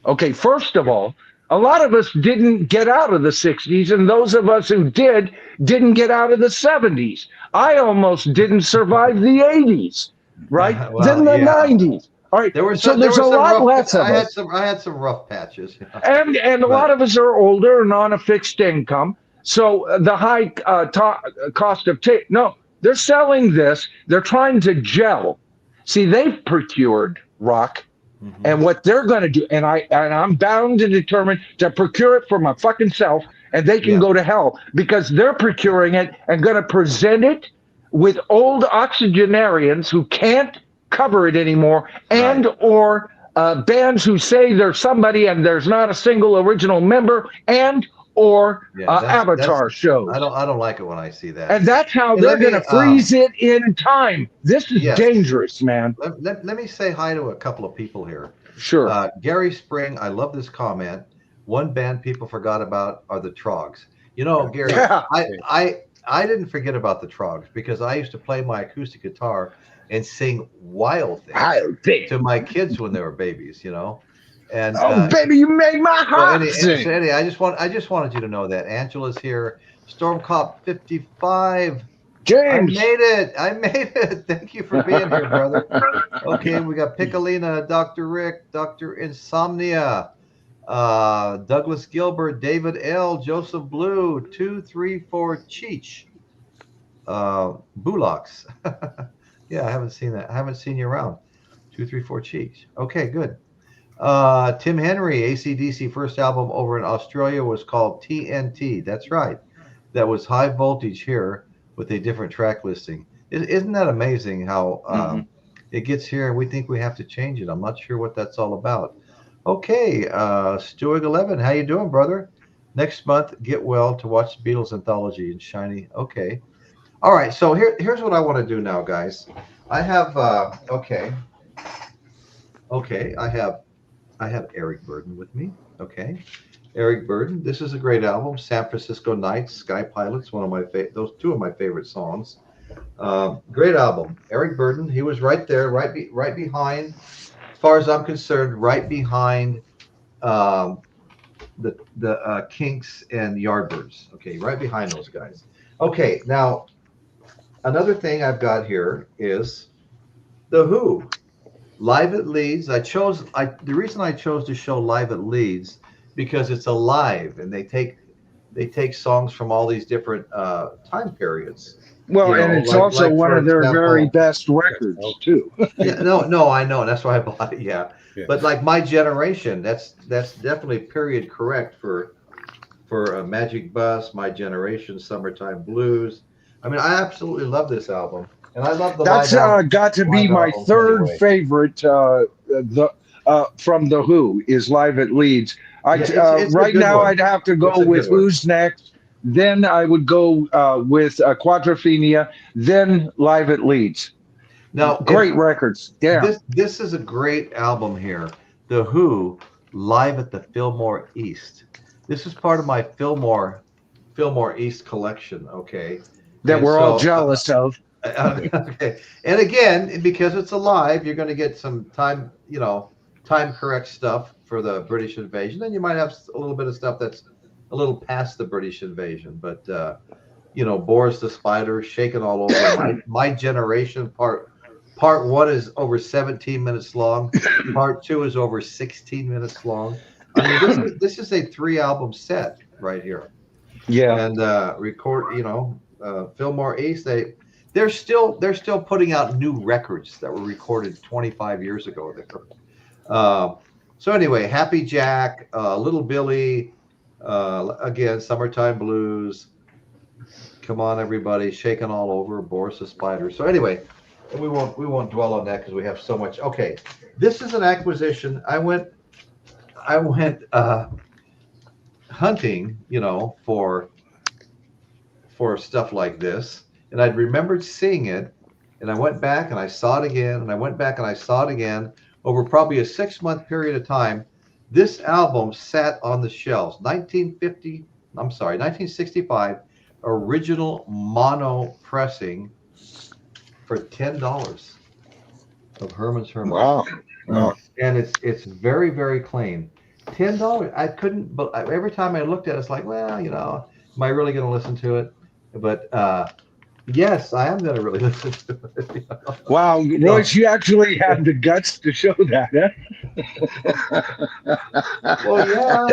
Okay, first of all, a lot of us didn't get out of the 60s, and those of us who didn't get out of the 70s. I almost didn't survive the 80s, right? Well, Then the yeah. 90s. All right, there's a lot rough, less of us. I had some rough patches. And a lot of us are older and on a fixed income. So the high cost of tape. No, they're selling this. They're trying to gel. See, they've procured rock, and what they're going to do, and I'm bound and determined to procure it for my fucking self, and they can go to hell because they're procuring it and going to present it with old octogenarians who can't cover it anymore, and or bands who say there's somebody and there's not a single original member, and or avatar shows. I don't like it when I see that. And that's how they're going to freeze it in time. This is dangerous, man. Let me say hi to a couple of people here. Sure. Gary Spring, I love this comment. One band people forgot about are the Trogs. You know, Gary, I didn't forget about the Trogs because I used to play my acoustic guitar and sing Wild Things to my kids when they were babies, you know. And baby, you made my heart sing. Eddie, I just wanted you to know that Angela's here. Storm Cop 55. James, I made it. Thank you for being here, brother. Okay, we got Piccolina, Dr. Rick, Dr. Insomnia, Douglas Gilbert, David L, Joseph Blue, 234 Cheech, Bulox. Yeah, I haven't seen that. I haven't seen you around. 234 Cheech. Okay, good. Tim Henry, AC/DC first album over in Australia was called TNT. That's right. That was High Voltage here with a different track listing. Isn't that amazing how it gets here and we think we have to change it? I'm not sure what that's all about. Okay, Stewig 11, how you doing, brother? Next month, get well to watch the Beatles anthology in Shiny. Okay. All right, so here's what I want to do now, guys. I have I have Eric Burden with me. Okay, Eric Burden. This is a great album. San Francisco Nights, Sky Pilots. One of my those two of my favorite songs. Great album. Eric Burden. He was right there, right behind. As far as I'm concerned, right behind the Kinks and Yardbirds. Okay, right behind those guys. Okay, now another thing I've got here is the Who. Live at Leeds. The reason I chose to show Live at Leeds because it's alive and they take they take songs from all these different time periods. Well, You know, and it's like- also like, one for of their very example- best records too. Yeah, no, I know. That's why I bought it. Yeah. Yeah. But like My Generation, that's definitely period correct for Magic Bus, My Generation, Summertime Blues. I mean, I absolutely love this album, and I love the. That's got to be live my albums third anyway. favorite. From the Who is Live at Leeds. Yeah, it's a Right good now, one. I'd have to go It's a with good one. Who's Next. Then I would go with Quadrophenia. Then Live at Leeds. Now, Great records. Yeah. This is a great album here. The Who, Live at the Fillmore East. This is part of my Fillmore East collection. Okay. That And we're all so, jealous of. Okay. And again, because it's alive, you're going to get some time correct stuff for the British invasion. Then you might have a little bit of stuff that's a little past the British invasion. But, Boris the Spider, Shaken All Over. My Generation, part one is over 17 minutes long. Part two is over 16 minutes long. I mean, this is a 3-album set right here. Yeah. And Fillmore East, they're still putting out new records that were recorded 25 years ago. So anyway, Happy Jack, Little Billy, again, Summertime Blues. Come on, everybody, Shaken All Over, Boris the Spider. So anyway, we won't dwell on that because we have so much. Okay, this is an acquisition. I went hunting, for stuff like this, and I'd remembered seeing it, and I went back and I saw it again, and I went back and I saw it again over probably a 6-month period of time. This album sat on the shelves. 1965 original mono pressing for $10 of Herman's Hermits. Wow. And it's very, very clean. $10. I couldn't, but every time I looked at it, it's like, well, am I really going to listen to it? But yes, I am going to really listen to it. Wow, Royce, you actually had the guts to show that, huh? Well, yeah,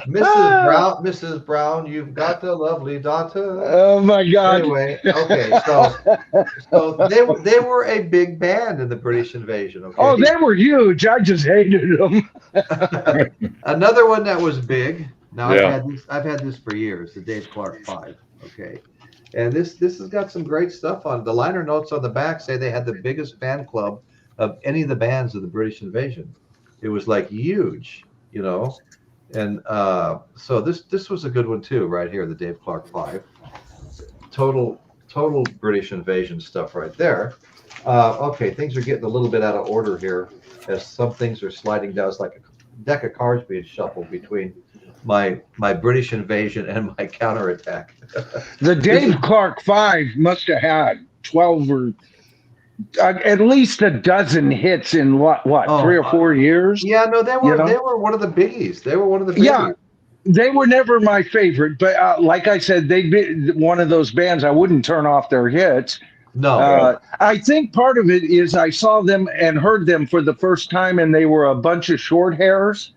Mrs. Brown, you've got a lovely daughter. Oh my God! Anyway, okay, so they were a big band in the British invasion. Okay. Oh, they were huge. I just hated them. Another one that was big. Now Yeah. I've had this for years. The Dave Clark 5. Okay. And this has got some great stuff on it. The liner notes on the back say they had the biggest fan club of any of the bands of the British invasion. It was like huge, And so this was a good one too, right here, the Dave Clark 5. Total British invasion stuff right there. Okay, things are getting a little bit out of order here as some things are sliding down. It's like a deck of cards being shuffled between my British invasion and my counterattack. The Dave Clark 5 must have had 12 or at least a dozen hits in what 3 or 4 years. Yeah, no, they were one of the biggies. They were one of the biggies. Yeah, they were never my favorite, but like I said, they'd be one of those bands I wouldn't turn off their hits. No, I think part of it is I saw them and heard them for the first time, and they were a bunch of short hairs.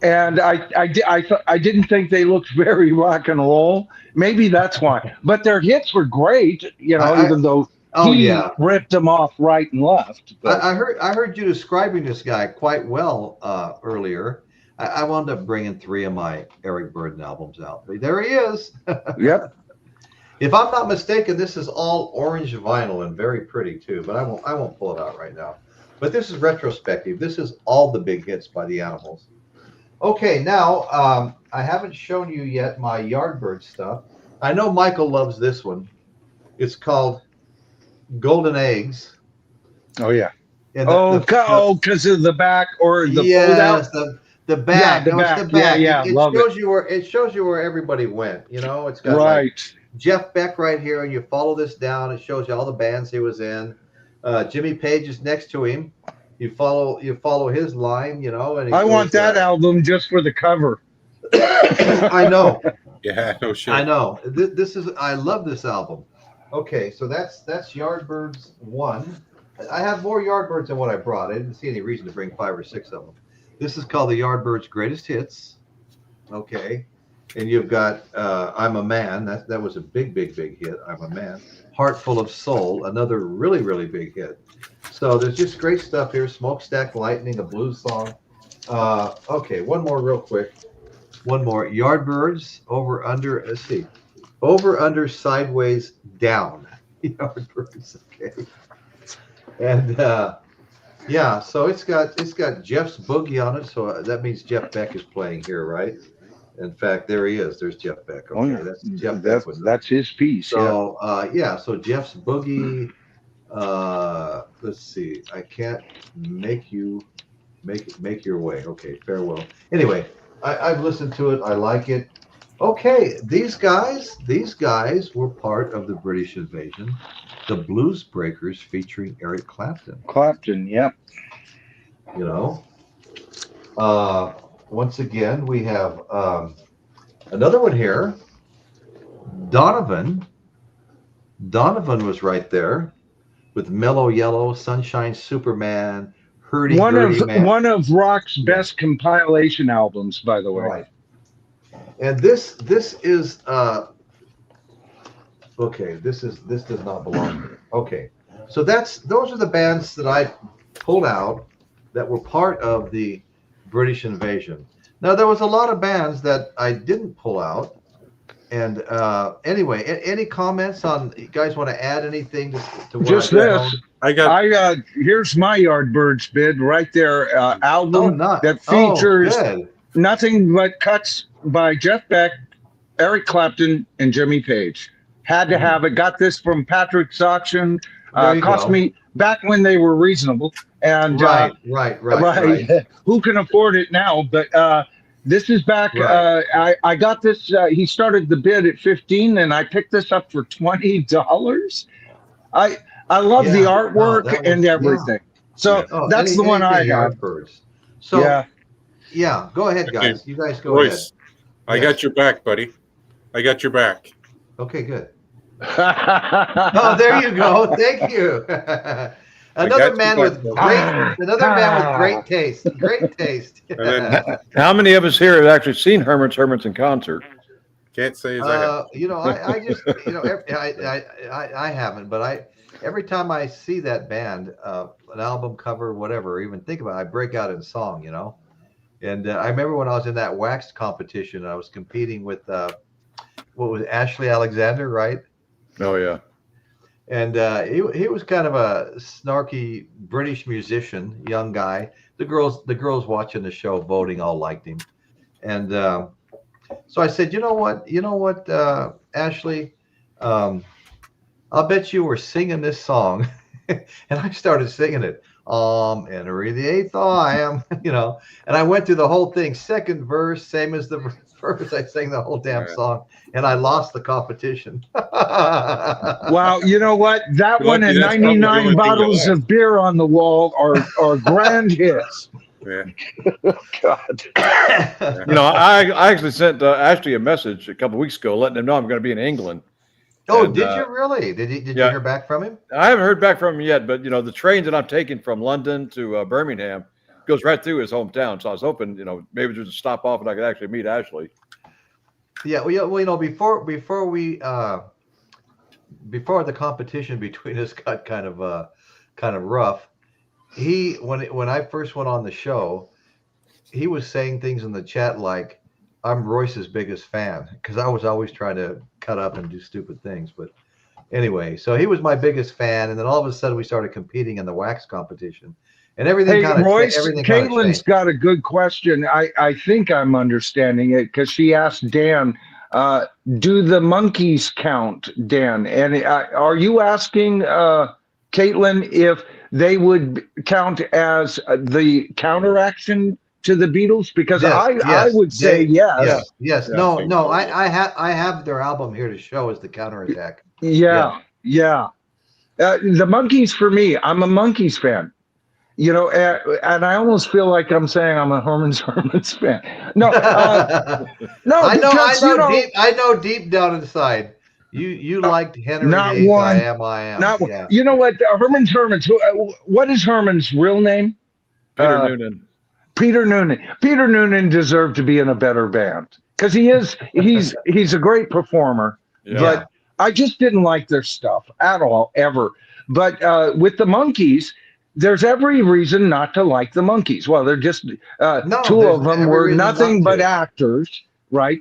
And I didn't think they looked very rock and roll. Maybe that's why. But their hits were great, even though he ripped them off right and left. But I heard you describing this guy quite well earlier. I wound up bringing 3 of my Eric Burdon albums out. There he is. Yep. If I'm not mistaken, this is all orange vinyl and very pretty too. But I won't pull it out right now. But this is retrospective. This is all the big hits by the Animals. Okay, now I haven't shown you yet my Yardbird stuff. I know Michael loves this one. It's called Golden Eggs. Oh yeah. And because of the back or the yes, fold-out? the back. Yeah, the back. It's the back. Yeah, It shows you where everybody went. It's got like Jeff Beck right here, and you follow this down. It shows you all the bands he was in. Jimmy Page is next to him. You follow his line, and I want that album just for the cover. I know. Yeah, no shit. I know. I love this album. Okay, so that's Yardbirds 1. I have more Yardbirds than what I brought. I didn't see any reason to bring 5 or 6 of them. This is called the Yardbirds Greatest Hits. Okay. And you've got I'm a Man. That was a big hit. I'm a Man. Heart Full of Soul, another really big hit. So there's just great stuff here. Smokestack Lightning, a blues song. Okay, one more real quick. One more. Yardbirds, Over Under. Let's see. Over Under Sideways Down. Yardbirds. Okay. And yeah, so it's got Jeff's Boogie on it. So that means Jeff Beck is playing here, right? In fact, there he is. There's Jeff Beck. Okay, that's Jeff Beck. That's his piece. So yeah, so Jeff's Boogie. Let's see. I can't make you make your way. Okay, farewell. Anyway, I've listened to it. I like it. Okay, these guys were part of the British invasion, the Blues Breakers featuring Eric Clapton. Clapton, yep. You know, once again we have another one here. Donovan was right there with Mellow Yellow, Sunshine Superman, Hurdy Gurdy Man. One of rock's best compilation albums, by the way. Right. And this is okay. This does not belong here. Okay, so those are the bands that I pulled out that were part of the British invasion. Now there was a lot of bands that I didn't pull out. And anyway, any comments on? You guys want to add anything to what just this? I got here's my Yardbirds bid right there. Album that features nothing but cuts by Jeff Beck, Eric Clapton, and Jimmy Page. Had to have it. Got this from Patrick's auction. Cost me back when they were reasonable. And right. Who can afford it now? But this is back. Right. I got this. He started the bid at $15, and I picked this up for $20. I love the artwork and everything. So that's the one I got. So yeah, go ahead, guys. Okay. You guys go ahead. I got your back, buddy. I got your back. Okay, good. Oh, there you go. Thank you. Another man with great taste. Great taste. How many of us here have actually seen Herman's in concert? Can't say as I have. You know, I just, you know, I haven't, but every time I see that band, an album cover, whatever, or even think about it, I break out in song, you know. And I remember when I was in that wax competition, I was competing with what was Ashley Alexander, right? Oh yeah. And he was kind of a snarky British musician, young guy. The girls watching the show, voting, all liked him. And so I said, you know what, Ashley, I'll bet you were singing this song. And I started singing it. Henry VIII, I am, you know. And I went through the whole thing. Second verse, same as the first. I sang the whole damn song, and I lost the competition. Wow, you know what? That one and 99 bottles of beer on the wall are grand hits. Yeah. God. You know, I actually sent Ashley a message a couple of weeks ago letting him know I'm going to be in England. Oh, and, did you really? Did you hear back from him? I haven't heard back from him yet, but you know, the train that I'm taking from London to Birmingham goes right through his hometown. So I was hoping, you know, maybe there's a stop off and I could actually meet Ashley. Yeah, well, you know, before the competition between us got kind of rough, when I first went on the show, he was saying things in the chat like, I'm Royce's biggest fan, because I was always trying to cut up and do stupid things. But anyway, so he was my biggest fan, and then all of a sudden we started competing in the wax competition, and everything kind of Royce, Caitlin's got a good question. I think I'm understanding it because she asked Dan, do the monkeys count, Dan? And are you asking Caitlin if they would count as the counteraction to the Beatles? Because I would say yes. Yes. No. I have their album here to show as the Counterattack. Yeah. The Monkees, for me, I'm a Monkees fan. You know, and I almost feel like I'm saying I'm a Herman's fan. No, no. I know deep down inside, you liked Henry VIII. I am. Not one. You know what? Herman's. What is Herman's real name? Peter Noonan. Peter Noonan deserved to be in a better band. because he's a great performer. Yeah. But I just didn't like their stuff at all, ever. But with the Monkees, there's every reason not to like the Monkees. Well, they're just No, two there's of them every were reason nothing not but to. actors, right?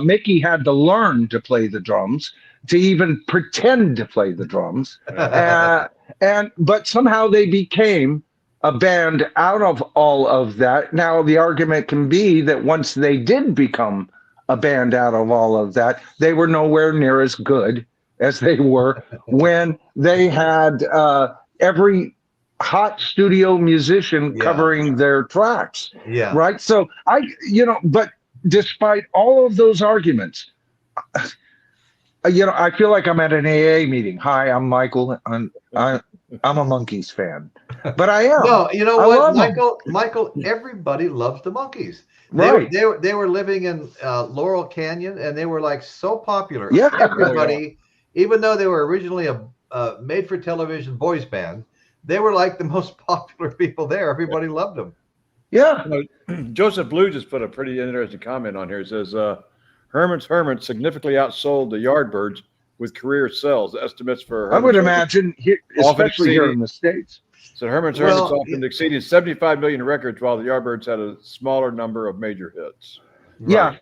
Mickey had to learn to play the drums, to even pretend to play the drums. But somehow they became a band out of all of that. Now the argument can be that once they did become a band out of all of that, they were nowhere near as good as they were when they had every hot studio musician covering their tracks. Yeah. Right. So but despite all of those arguments, I feel like I'm at an AA meeting. Hi, I'm Michael. I'm a Monkees fan, but I am. No, you know I what, love Michael, everybody loves the Monkees. Right. They were living in Laurel Canyon, and they were like so popular. Yeah. Everybody, even though they were originally a made-for-television boys band, they were like the most popular people there. Everybody loved them. Yeah. Joseph Blue just put a pretty interesting comment on here. It says, Herman's Hermits significantly outsold the Yardbirds with career sales. Estimates for I would Herman's imagine, especially here in the States. So Herman's Hermits often exceeded 75 million records, while the Yardbirds had a smaller number of major hits. Right.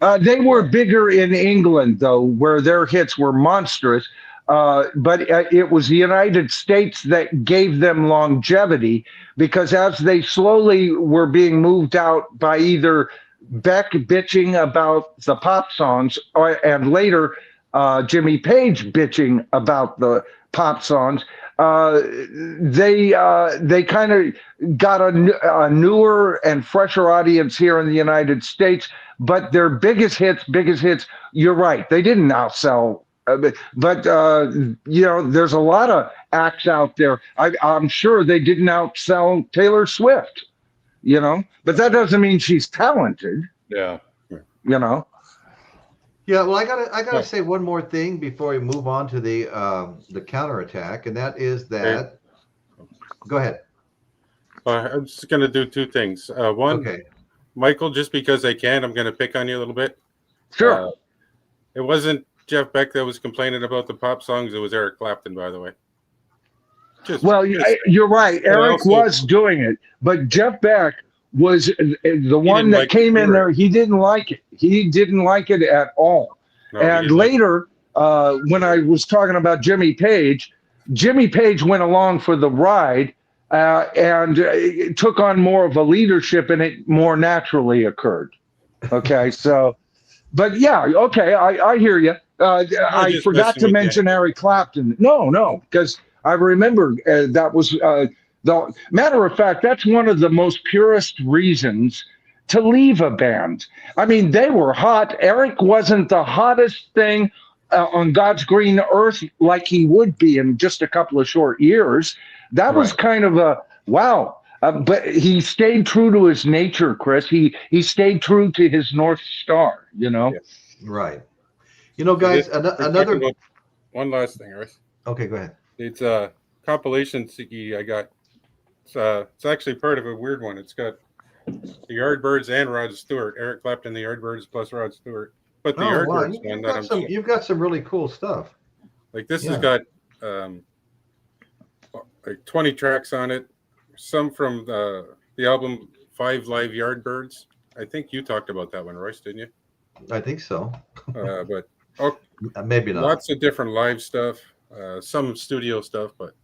Yeah. They were bigger in England, though, where their hits were monstrous. But it was the United States that gave them longevity, because as they slowly were being moved out by either Beck bitching about the pop songs, and later Jimmy Page bitching about the pop songs, they kind of got a newer and fresher audience here in the United States. But their biggest hits, you're right, they didn't outsell. But there's a lot of acts out there. I'm sure they didn't outsell Taylor Swift, but that doesn't mean she's talented. Yeah. Yeah, well, I gotta say one more thing before we move on to the counterattack, and that is that. Go ahead. I'm just gonna do two things. One, okay. Michael, just because I can, I'm gonna pick on you a little bit. Sure. It wasn't Jeff Beck that was complaining about the pop songs. It was Eric Clapton, by the way. You're right. Eric was doing it, but Jeff Beck was the one that came in there. He didn't like it. He didn't like it at all. No, and later, when I was talking about Jimmy Page went along for the ride and took on more of a leadership, and it more naturally occurred. Okay, so, but yeah, okay, I hear you. I forgot to mention Eric Clapton. No, because I remember that was the matter of fact, that's one of the most purest reasons to leave a band. I mean, they were hot. Eric wasn't the hottest thing on God's green earth like he would be in just a couple of short years. That was kind of a wow. But he stayed true to his nature, Chris. He stayed true to his North Star, Right. Guys, another one last thing, right? Okay, go ahead. It's a compilation CD I got. It's actually part of a weird one. It's got the Yardbirds and Rod Stewart, Eric Clapton, the Yardbirds plus Rod Stewart. But the Yardbirds one you've got some really cool stuff. Like this has got like 20 tracks on it. Some from the album 5 Live Yardbirds. I think you talked about that one, Royce, didn't you? I think so. But maybe not. Lots of different live stuff, some studio stuff, but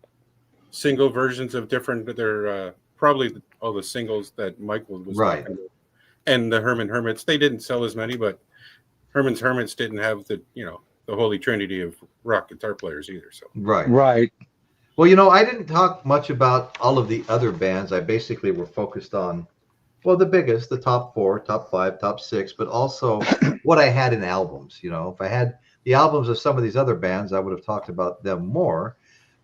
single versions of different. They're probably all the singles that Michael was talking about. And the Herman Hermits, they didn't sell as many, but Herman's Hermits didn't have the holy trinity of rock guitar players either. So right. Well, I didn't talk much about all of the other bands. I basically were focused on, the biggest, the top 4, top 5, top 6, but also what I had in albums. If I had the albums of some of these other bands, I would have talked about them more.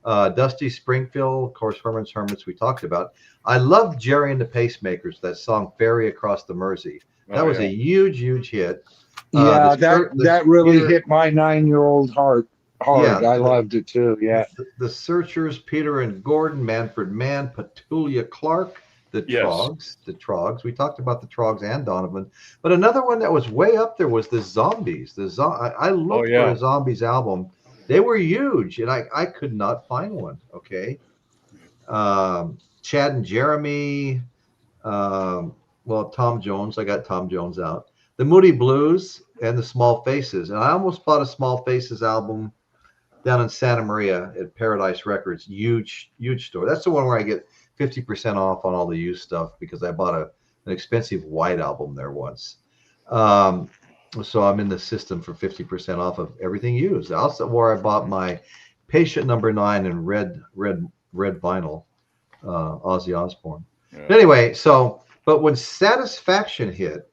Dusty Springfield, of course, Herman's Hermits we talked about. I loved Jerry and the Pacemakers, that song Ferry Across the Mersey. That was a huge, huge hit. Yeah, that really hit my 9-year-old heart hard. I loved it too, yeah. The Searchers, Peter and Gordon, Manfred Mann, Petulia Clark, the Yes. Trogs. We talked about the Trogs and Donovan, but another one that was way up there was the Zombies. I looked for a Zombies album. They were huge, and I could not find one. Okay, Chad and Jeremy. Well, Tom Jones. I got Tom Jones out. The Moody Blues and the Small Faces, and I almost bought a Small Faces album down in Santa Maria at Paradise Records. Huge store. That's the one where I get 50% off on all the used stuff because I bought an expensive white album there once. So I'm in the system for 50% off of everything used. Also where I bought my Patient Number 9 in red vinyl, Ozzy Osbourne. Yeah. But anyway, but when Satisfaction hit,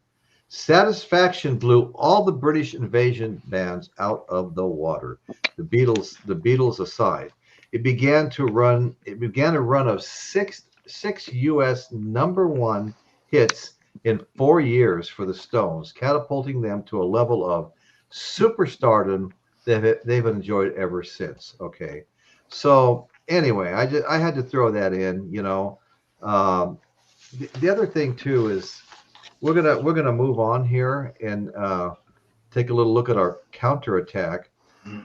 Satisfaction blew all the British invasion bands out of the water. The Beatles aside. It began a run of six U.S. #1 hits in 4 years for the Stones, catapulting them to a level of superstardom that they've enjoyed ever since. Okay, so anyway, I had to throw that in. You know, the other thing too is we're gonna move on here and take a little look at our counterattack.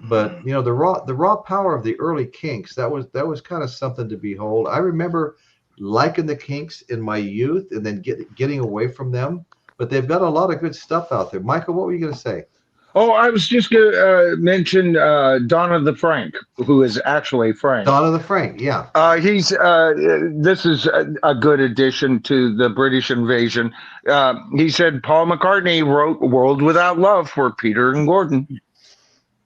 But you know, the raw power of the early Kinks, that was kind of something to behold. I remember liking the Kinks in my youth and then getting away from them, but they've got a lot of good stuff out there. Michael, what were you going to say? Oh, I was just going to mention Donna the Frank, who is actually Frank. Donna the Frank, yeah. He's this is a good addition to the British invasion. He said Paul McCartney wrote "World Without Love" for Peter and Gordon.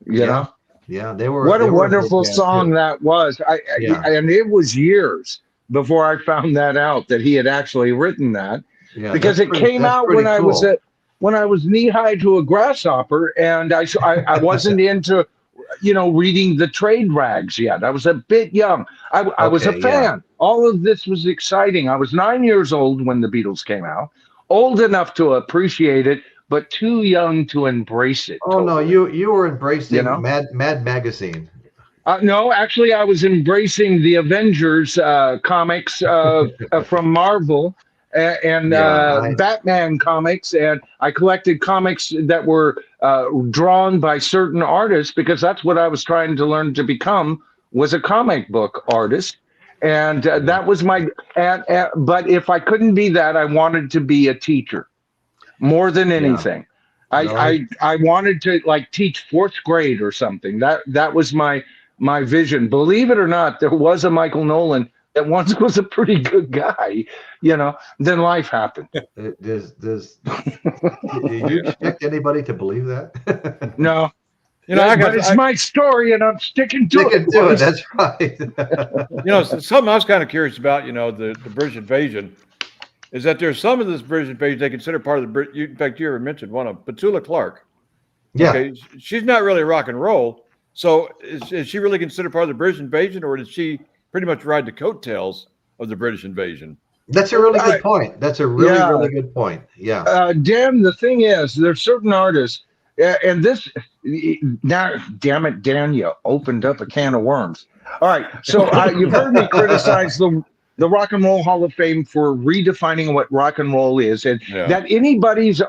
You know? Yeah, they were. What a wonderful song that was. And it was years before I found that out that he had actually written that. Yeah, because it came out when I was knee high to a grasshopper, and I wasn't into, you know, reading the trade rags yet. I was a bit young. I was a fan. Yeah. All of this was exciting. I was 9 years old when the Beatles came out, old enough to appreciate it, but too young to embrace it. Oh, totally. No, you were embracing Mad Magazine. No, actually, I was embracing the Avengers comics from Marvel and Batman comics, and I collected comics that were drawn by certain artists because that's what I was trying to learn to become, was a comic book artist. And that was my. But if I couldn't be that, I wanted to be a teacher. More than anything, I wanted to like teach 4th grade or something. That was my vision. Believe it or not, there was a Michael Nolan that once was a pretty good guy. You know, then life happened. Do you expect anybody to believe that? No. You know, but it's my story, and I'm sticking to it. That's right. You know, something I was kind of curious about. You know, the British invasion. Is that there's some of this British invasion they consider part of the Brit. In fact, you ever mentioned one of Petula Clark. Yeah. Okay, she's not really rock and roll. So is she really considered part of the British invasion, or did she pretty much ride the coattails of the British invasion? That's a really good point. That's a really good point. Yeah. Dan, the thing is, there's certain artists, and this now, damn it, Dan, you opened up a can of worms. All right, so you've heard me criticize the Rock and Roll Hall of Fame for redefining what rock and roll is, and that anybody's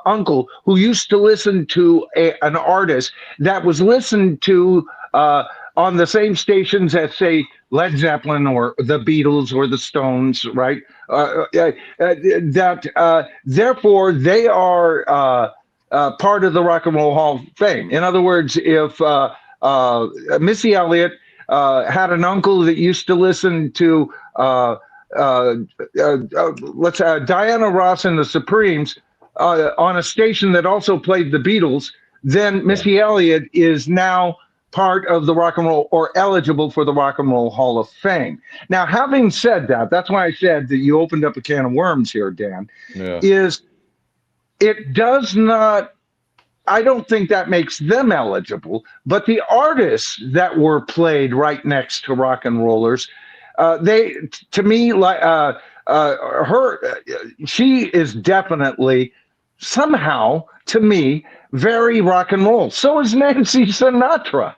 uncle who used to listen to an artist that was listened to on the same stations as, say, Led Zeppelin or the Beatles or the Stones, right? Therefore, they are part of the Rock and Roll Hall of Fame. In other words, if Missy Elliott had an uncle that used to listen to Diana Ross and the Supremes on a station that also played the Beatles, then Missy Elliott is now part of the Rock and Roll, or eligible for the Rock and Roll Hall of Fame. Now, having said that, that's why I said that you opened up a can of worms here, Dan, is it does not, I don't think that makes them eligible, but the artists that were played right next to rock and rollers, they, to me, like she is definitely somehow, to me, very rock and roll. So is Nancy Sinatra.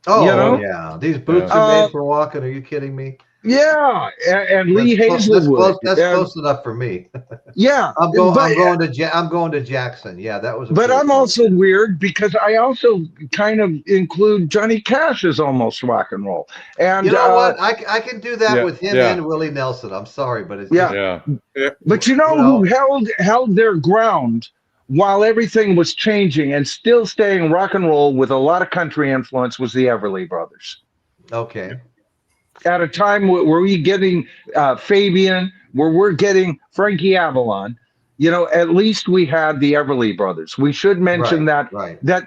Oh, yeah. These boots are made for walking. Are you kidding me? Yeah, and Lee That's Hazlewood. That's close enough for me. Yeah, I'm going to Jackson. Yeah, that was. But I'm also weird because I also kind of include Johnny Cash as almost rock and roll. And you know what? I can do that with him and Willie Nelson. I'm sorry, but it's yeah. But you know who held their ground while everything was changing and still staying rock and roll with a lot of country influence was the Everly Brothers. Okay. At a time where we're getting Fabian, where we're getting Frankie Avalon, you know, at least we had the Everly Brothers. We should mention that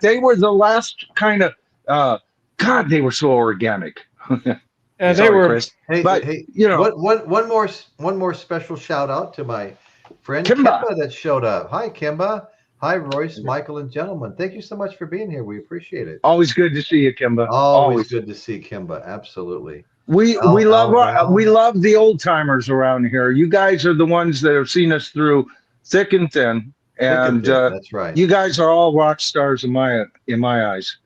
they were the last kind of God, they were so organic. And they were, Chris. But you know, one more special shout out to my friend Kimba that showed up. Hi, Kimba. Hi, Royce, Michael, and gentlemen. Thank you so much for being here. We appreciate it. Always good to see you, Kimba. Always good to see Kimba. Absolutely. We love the old timers around here. You guys are the ones that have seen us through thick and thin, and that's right. You guys are all rock stars in my eyes.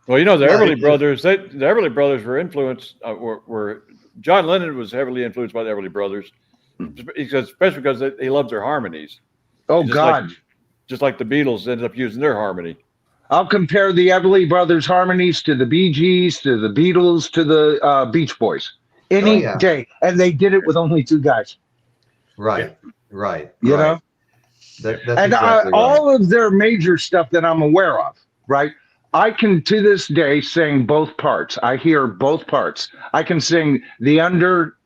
Well, you know, the Everly Brothers. The Everly Brothers were influenced. Were John Lennon was heavily influenced by the Everly Brothers, especially because he loved their harmonies. Oh God! Just like the Beatles ended up using their harmony. I'll compare the Everly Brothers harmonies to the Bee Gees, to the Beatles, to the Beach Boys any day, and they did it with only two guys. Right. You know, that's and exactly all of their major stuff that I'm aware of, right? I can to this day sing both parts. I hear both parts. I can sing the under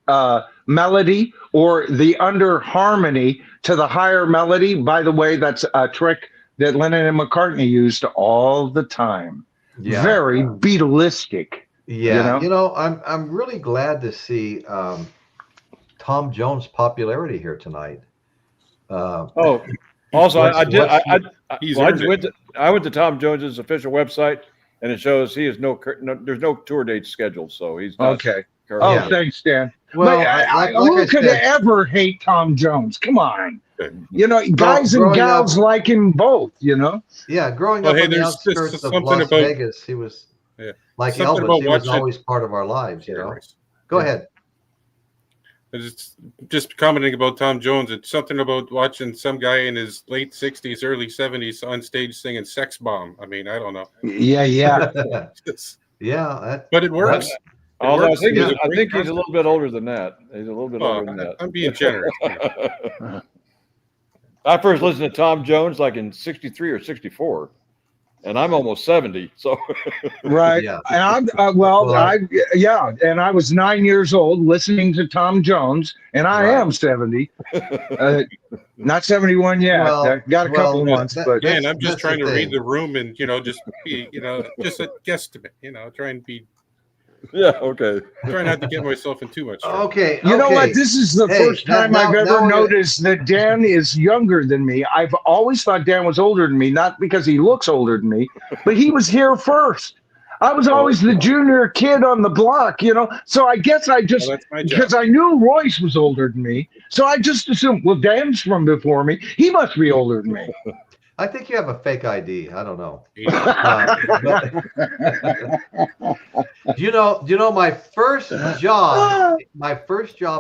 melody or the under harmony to the higher melody. By the way, that's a trick that Lennon and McCartney used all the time. Yeah. Very Beatlistic. Yeah. You know, I'm really glad to see Tom Jones' popularity here tonight. Also, I went to Tom Jones's official website, and it shows there's no tour dates scheduled, so he's not okay. Oh, thanks, Dan. Well, who could ever hate Tom Jones? Come on. You know, guys and gals like him both, you know? Yeah, growing up on the outskirts of Las Vegas, he was like Elvis. He was always part of our lives, you know? Go ahead. It's just commenting about Tom Jones. It's something about watching some guy in his late 60s, early 70s on stage singing Sex Bomb. I mean, I don't know. Yeah. Yeah. But it works. I think he's a little bit older than that. He's a little bit older than that. I'm being generous. I first listened to Tom Jones like in 63 or 64, and I'm almost 70. So right. Yeah. And and I was 9 years old listening to Tom Jones, and I am 70. Not 71 yet. I got a couple of months, but man, I'm just trying to read the room and just be just a guesstimate. Try and be. Yeah, okay. Try not to get myself in too much trouble. Okay. You know what? This is the first time I've ever noticed that Dan is younger than me. I've always thought Dan was older than me, not because he looks older than me, but he was here first. I was always the junior kid on the block, So I guess because I knew Royce was older than me, so I just assumed, well, Dan's from before me. He must be older than me. I think you have a fake ID. I don't know. Do you know my first job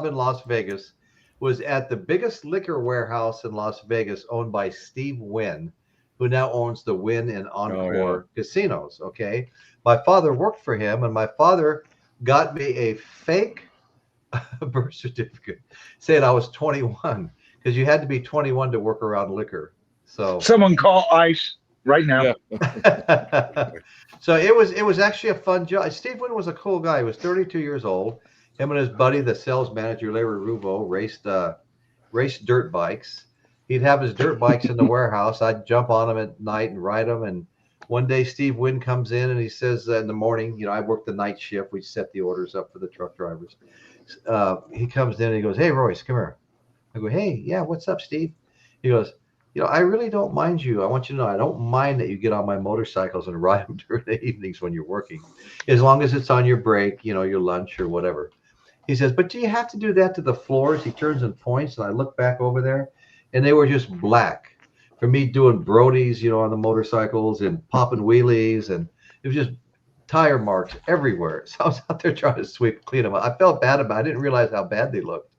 in Las Vegas was at the biggest liquor warehouse in Las Vegas, owned by Steve Wynn, who now owns the Wynn and Encore casinos. Okay. My father worked for him, and my father got me a fake birth certificate saying I was 21, because you had to be 21 to work around liquor. So someone call ICE right now. Yeah. So it was actually a fun job. Steve Wynn was a cool guy. He was 32 years old. Him and his buddy, the sales manager, Larry Ruvo, raced dirt bikes. He'd have his dirt bikes in the warehouse. I'd jump on them at night and ride them. And one day Steve Wynn comes in and he says in the morning, I worked the night shift. We set the orders up for the truck drivers. He comes in and he goes, "Hey, Royce, come here." I go, "Hey, yeah, what's up, Steve?" He goes, "I really don't mind you. I want you to know I don't mind that you get on my motorcycles and ride them during the evenings when you're working, as long as it's on your break, your lunch or whatever." He says, "But do you have to do that to the floors?" He turns and points, and I look back over there, and they were just black for me doing Brodies, on the motorcycles and popping wheelies, and it was just tire marks everywhere. So I was out there trying to clean them up. I felt bad about it. I didn't realize how bad they looked.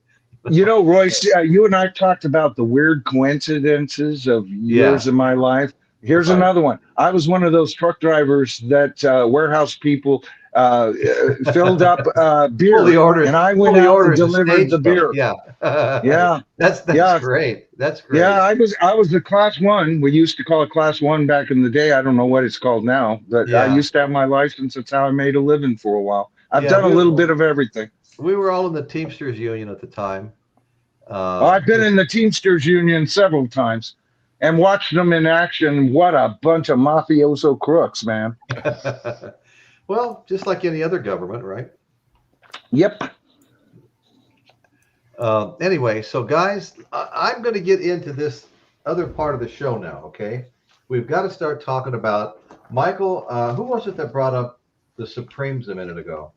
You know, Royce, you and I talked about the weird coincidences of years of my life. Here's another one. I was one of those truck drivers that warehouse people filled up beer, and I went out and delivered the beer. Yeah, yeah, that's great. That's great. Yeah, I was the class 1. We used to call it class 1 back in the day. I don't know what it's called now, but I used to have my license. That's how I made a living for a while. I've done a little bit of everything. We were all in the Teamsters Union at the time. I've been in the Teamsters Union several times and watched them in action. What a bunch of mafioso crooks, man. Well, just like any other government, right? Yep. Anyway, so guys, I'm going to get into this other part of the show now, okay? We've got to start talking about, Michael, who was it that brought up the Supremes a minute ago?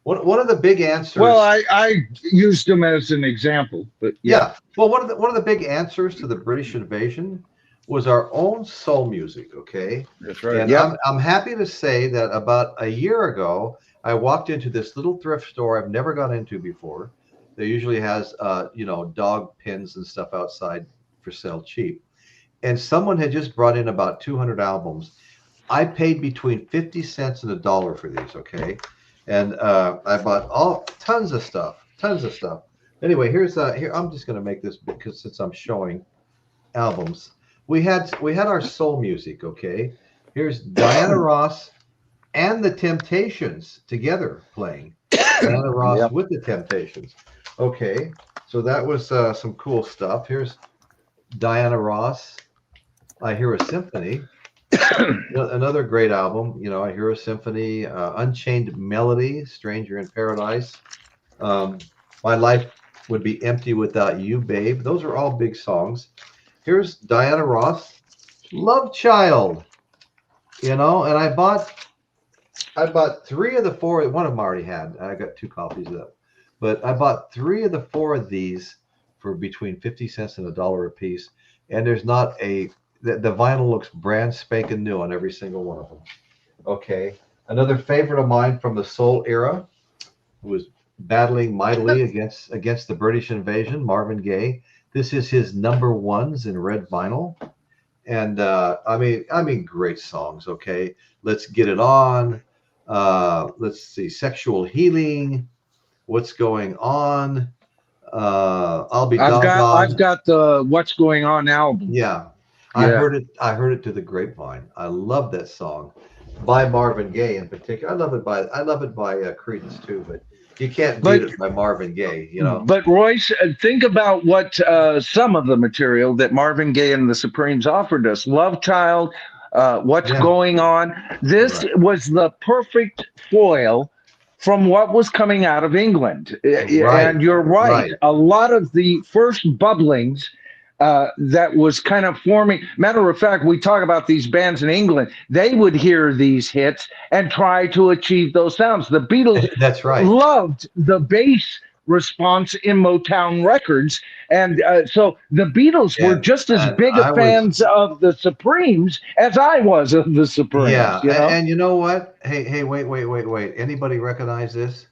One of the big answers. Well, I used them as an example, but yeah. Well, one of the big answers to the British invasion was our own soul music. Okay, that's right. And I'm happy to say that about a year ago, I walked into this little thrift store I've never gone into before. That usually has dog pins and stuff outside for sale cheap, and someone had just brought in about 200 albums. I paid between 50 cents and $1 for these. Okay. And I bought tons of stuff. Anyway, here I'm just going to make this because since I'm showing albums, we had our soul music. Okay, here's Diana Ross and the Temptations together playing. Diana Ross with the Temptations. Okay, so that was some cool stuff. Here's Diana Ross. I Hear a Symphony. Another great album, I Hear a Symphony, Unchained Melody, Stranger in Paradise, My Life Would Be Empty Without You, Babe. Those are all big songs. Here's Diana Ross, Love Child, and I bought 3 of the 4. One of them I already had. I got 2 copies of that, but I bought 3 of the 4 of these for between 50 cents and $1 a piece, and there's not a the vinyl looks brand spanking new on every single one of them. Okay. Another favorite of mine from the soul era, who was battling mightily against the British invasion, Marvin Gaye. This is his #1s in red vinyl. And I mean great songs, okay? Let's Get It On. Let's see, Sexual Healing. What's Going On? I'll Be Doggone. I've got the What's Going On album. Yeah. I heard it to the grapevine. I love that song by Marvin Gaye in particular. I love it by Creedence too, but you can't beat it by Marvin Gaye, But Royce, think about what some of the material that Marvin Gaye and the Supremes offered us. Love Child, What's Going On. This was the perfect foil from what was coming out of England. And you're right. A lot of the first bubblings that was kind of forming. Matter of fact, we talk about these bands in England. They would hear these hits and try to achieve those sounds. The Beatles loved the bass response in Motown Records. And so the Beatles were just as big fans of the Supremes as I was of the Supremes. Yeah, and you know what? Hey, wait. Anybody recognize this?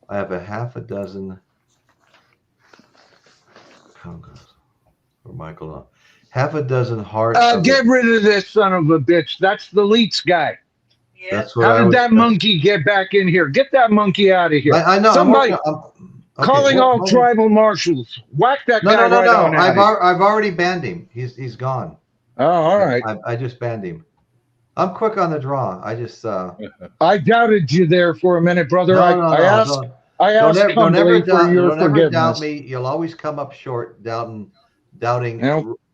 I have a half a dozen congas. For Michael, half a dozen hearts. Get rid of this son of a bitch. That's the Leeds guy. Yeah. That's what How did that monkey get back in here? Get that monkey out of here. I know. Somebody calling all tribal marshals. Whack that guy right on out. I've already banned him. He's gone. Oh, all right. I just banned him. I'm quick on the draw. I just. I doubted you there for a minute, brother. I asked humbly for your forgiveness. Never doubt me. You'll always come up short doubting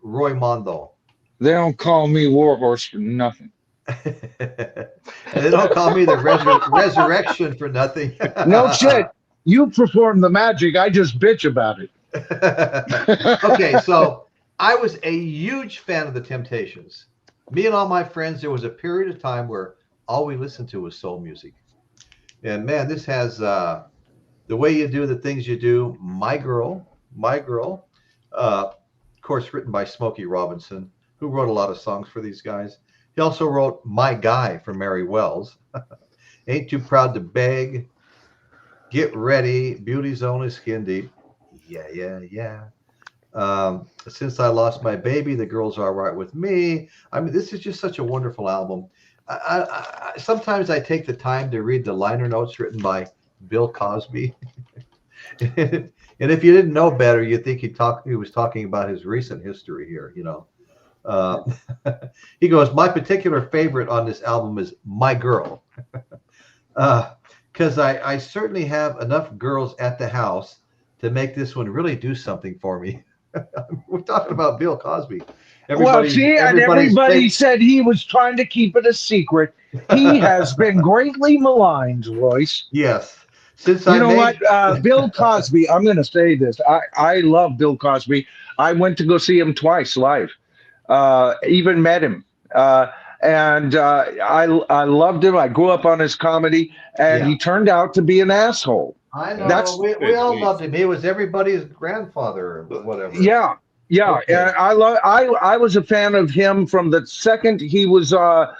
Roy Mondo. They don't call me Warhorse for nothing. They don't call me the resurrection for nothing. No shit. You perform the magic. I just bitch about it. Okay, so I was a huge fan of the Temptations. Me and all my friends, there was a period of time where all we listened to was soul music. And man, this has The Way You Do the Things You Do, My Girl. Of course, written by Smokey Robinson, who wrote a lot of songs for these guys. He also wrote My Guy for Mary Wells. Ain't Too Proud to Beg, Get Ready, Beauty's Only Skin Deep. Yeah, yeah, yeah. Since I Lost My Baby, The Girls Are All Right With Me. I mean, this is just such a wonderful album. Sometimes I take the time to read the liner notes written by Bill Cosby. And if you didn't know better, you think he was talking about his recent history here, you know. He goes, my particular favorite on this album is My Girl. Because I certainly have enough girls at the house to make this one really do something for me. We're talking about Bill Cosby. Everybody said he was trying to keep it a secret. He has been greatly maligned, Royce. Yes. Bill Cosby, I'm going to say this. I love Bill Cosby. I went to go see him twice live. Even met him. And I loved him. I grew up on his comedy, and he turned out to be an asshole. I know. We all loved him. He was everybody's grandfather or whatever. Yeah. Okay. And I was a fan of him from the second he was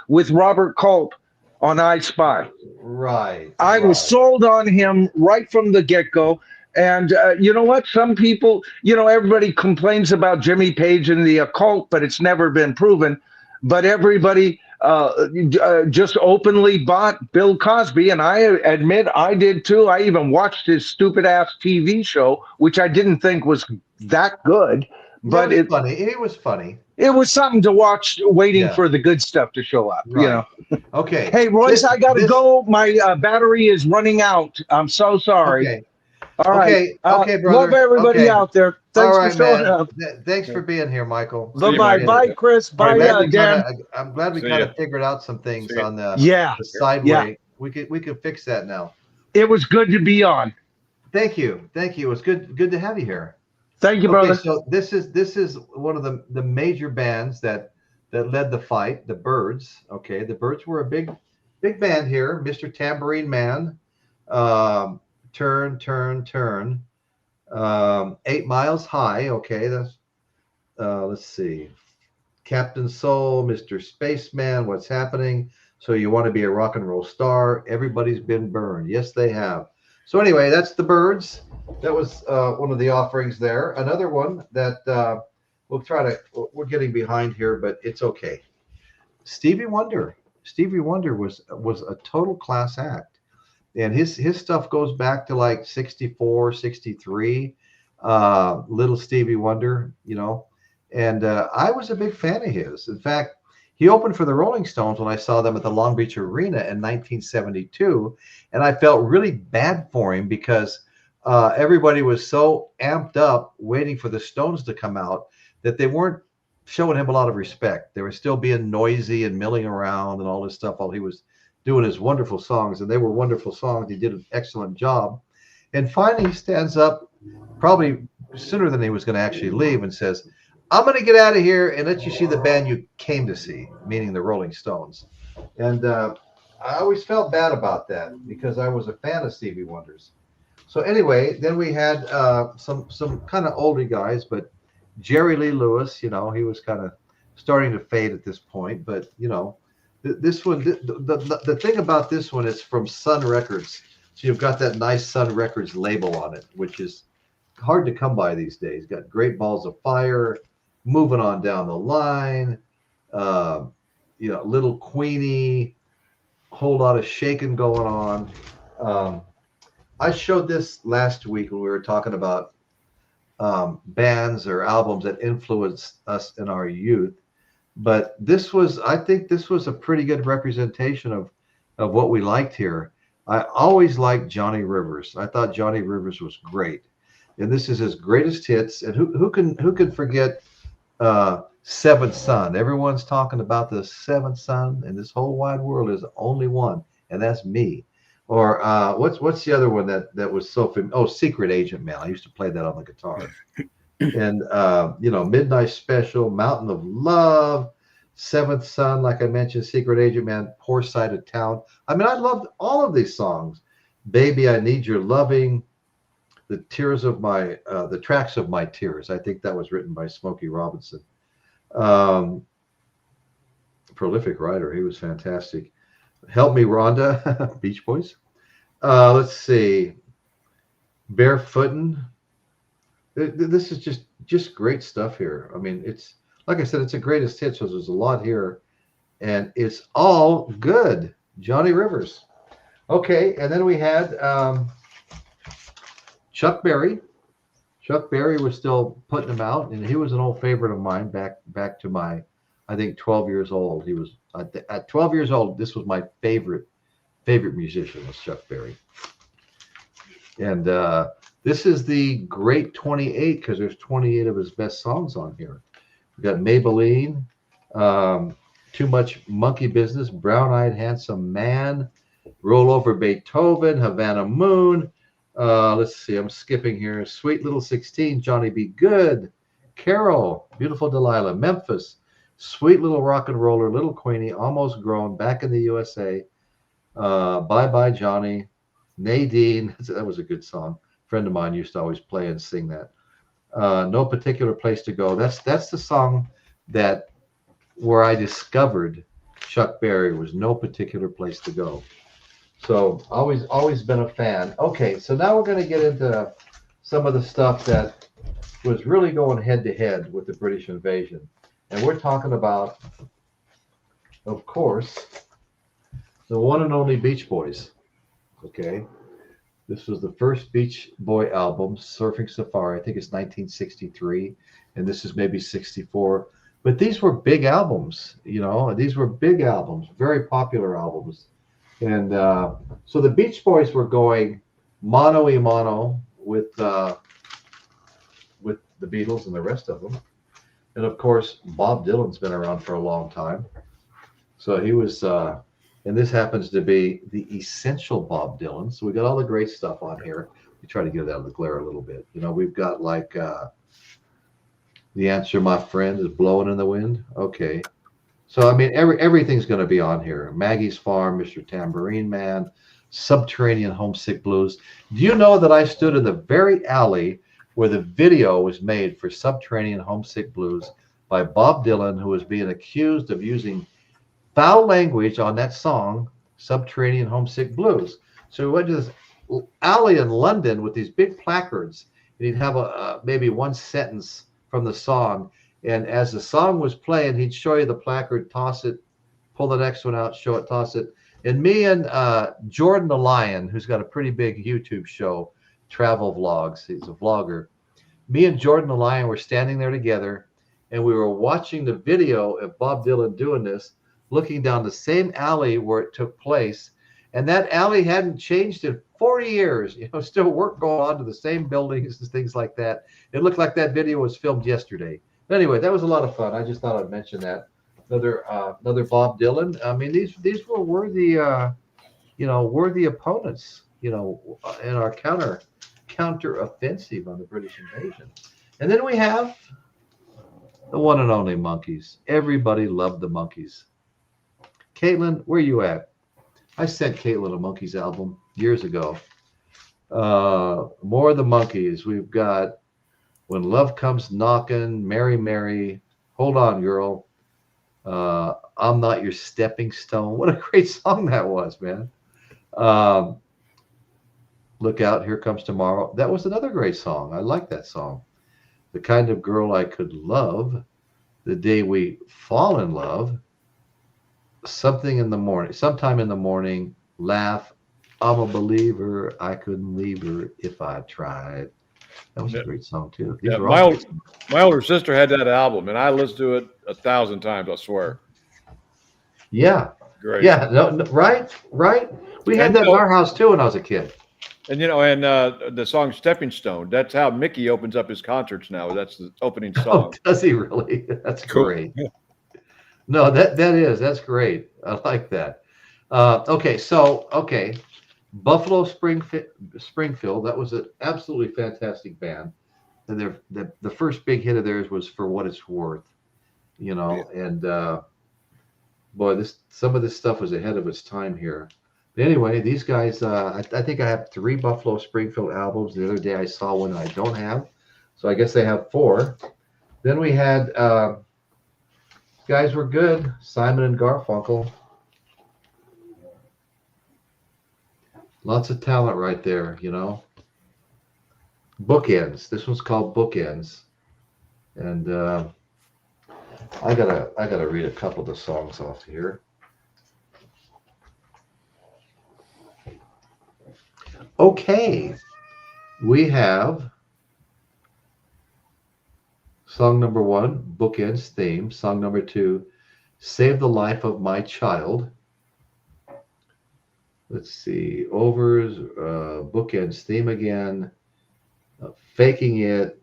with Robert Culp on I Spy. Right. I was sold on him right from the get-go. And you know what? Some people, everybody complains about Jimmy Page and the occult, but it's never been proven. But everybody just openly bought Bill Cosby, and I admit I did too. I even watched his stupid ass TV show, which I didn't think was that good. But it was funny. It was something to watch, waiting for the good stuff to show up. Right. Okay. Hey, Royce, I got to go. My battery is running out. I'm so sorry. Okay. All right. Okay, brother. Love everybody out there. Thanks for showing up. Thanks for being here, Michael. Bye-bye. Bye, Chris. Bye, Dan. I'm glad we kind of figured out some things on the sideway. Yeah. We could fix that now. It was good to be on. Thank you. It was good to have you here. Thank you, brother. So this is one of the major bands that led the fight, the Byrds. Okay, the Byrds were a big band here. Mr. Tambourine Man. Turn, turn, turn. 8 Miles High. Okay, that's let's see. Captain Soul, Mr. Spaceman, What's Happening? So You Want to Be a Rock and Roll Star. Everybody's Been Burned. Yes, they have. So anyway, that's the Byrds. That was one of the offerings there. Another one that we're getting behind here, but it's okay. Stevie Wonder. Stevie Wonder was a total class act. And his stuff goes back to like 64, 63, little Stevie Wonder, and I was a big fan of his. In fact, he opened for the Rolling Stones when I saw them at the Long Beach Arena in 1972, and I felt really bad for him because everybody was so amped up waiting for the Stones to come out that they weren't showing him a lot of respect. They were still being noisy and milling around and all this stuff while he was doing his wonderful songs, and they were wonderful songs. He did an excellent job. And finally he stands up, probably sooner than he was going to actually leave, and says, I'm going to get out of here and let you see the band you came to see, meaning the Rolling Stones. And I always felt bad about that because I was a fan of Stevie Wonder's. So anyway, then we had some kind of older guys, but Jerry Lee Lewis, he was kind of starting to fade at this point, but this one, the thing about this one is from Sun Records. So you've got that nice Sun Records label on it, which is hard to come by these days. Got Great Balls of Fire, Moving On Down the Line, Little Queenie, whole lot of shaking going on. I showed this last week when we were talking about bands or albums that influenced us in our youth. But I think this was a pretty good representation of what we liked here. I always liked Johnny Rivers. I thought Johnny Rivers was great. And this is his greatest hits. And who can forget Seventh Son? Everyone's talking about the Seventh Son, and this whole wide world is only one, and that's me. Or what's the other one that was so famous? Oh, Secret Agent Man. I used to play that on the guitar. And Midnight Special, Mountain of Love, Seventh Son, like I mentioned, Secret Agent Man, Poor Side of Town. I mean, I loved all of these songs. Baby, I Need Your Loving, the Tracks of My Tears. I think that was written by Smokey Robinson. Prolific writer, he was fantastic. Help Me Rhonda, Beach Boys. Let's see. Barefootin'. This is just great stuff here. I mean, it's like I said, it's a greatest hit, so there's a lot here, and it's all good. Johnny Rivers. Okay, and then we had Chuck Berry. Chuck Berry was still putting them out, and he was an old favorite of mine back to my, I think 12 years old. He was at 12 years old. This was my favorite musician was Chuck Berry, and this is the Great 28 because there's 28 of his best songs on here. We got Maybelline, Too Much Monkey Business, Brown Eyed Handsome Man, Roll Over Beethoven, Havana Moon. Let's see, I'm skipping here. Sweet Little 16, Johnny Be Good, Carol, Beautiful Delilah, Memphis, Sweet Little Rock and Roller, Little Queenie, Almost Grown, Back in the USA, Bye Bye Johnny, Nadine. That was a good song. Friend of mine used to always play and sing that. No Particular Place to Go. That's the song that where I discovered Chuck Berry was No Particular Place to Go. So always been a fan. Okay, so now we're going to get into some of the stuff that was really going head to head with the British invasion. And we're talking about, of course, the one and only Beach Boys. Okay. This was the first Beach Boy album, Surfing Safari. I think it's 1963, and this is maybe 64. But these were big albums, you know. These were big albums, very popular albums. And so the Beach Boys were going mano a mano with the Beatles and the rest of them. And of course, Bob Dylan's been around for a long time. So he was, and this happens to be the essential Bob Dylan. So we got all the great stuff on here. We try to get it out of the glare a little bit. You know, we've got like The Answer, My Friend, is Blowing in the Wind. Okay. So, I mean, everything's going to be on here. Maggie's Farm, Mr. Tambourine Man, Subterranean Homesick Blues. Do you know that I stood in the very alley where the video was made for Subterranean Homesick Blues by Bob Dylan, who was being accused of using foul language on that song, Subterranean Homesick Blues. So we went to this alley in London with these big placards, and he'd have maybe one sentence from the song. And as the song was playing, he'd show you the placard, toss it, pull the next one out, show it, toss it. And me and Jordan the Lion, who's got a pretty big YouTube show, travel vlogs, he's a vlogger. Me and Jordan the Lion were standing there together, and we were watching the video of Bob Dylan doing this, looking down the same alley where it took place. And that alley hadn't changed in 40 years, you know, still work going on to the same buildings and things like that. It looked like that video was filmed yesterday. But anyway, that was a lot of fun. I just thought I'd mention that. Another Bob Dylan. I mean, these were worthy, worthy opponents, you know, in our counter offensive on the British invasion. And then we have the one and only Monkees. Everybody loved the Monkees. Caitlin, where you at? I sent Caitlin a Monkees album years ago. More of the Monkees. We've got When Love Comes Knocking, Mary Mary, Hold On Girl, I'm Not Your Stepping Stone. What a great song that was, man. Look Out, Here Comes Tomorrow. That was another great song. I like that song. The Kind of Girl I Could Love, The Day We Fall in Love, Sometime in the Morning, Laugh, I'm a Believer, I Couldn't Leave Her If I Tried. That was a great song too. Yeah, my older sister had that album, and I listened to it 1,000 times, I swear. Yeah. Great. Yeah, no, right. We had that in our house too when I was a kid. And the song "Stepping Stone." That's how Mickey opens up his concerts now. That's the opening song. Oh, does he really? That's Cool. great. No, that's great. I like that. Okay, Buffalo Springfield. That was an absolutely fantastic band. And the first big hit of theirs was For What It's Worth, you know. Yeah. And boy, some of this stuff was ahead of its time here. But anyway, these guys, I think I have 3 Buffalo Springfield albums. The other day I saw one I don't have, so I guess they have 4. Then we had guys were good. Simon and Garfunkel. Lots of talent right there, you know. Bookends. This one's called Bookends, and I gotta read a couple of the songs off here. Okay, we have song number 1, Bookends theme. Song number 2, Save the Life of My Child. Let's see, Overs, Bookends theme again, Faking It,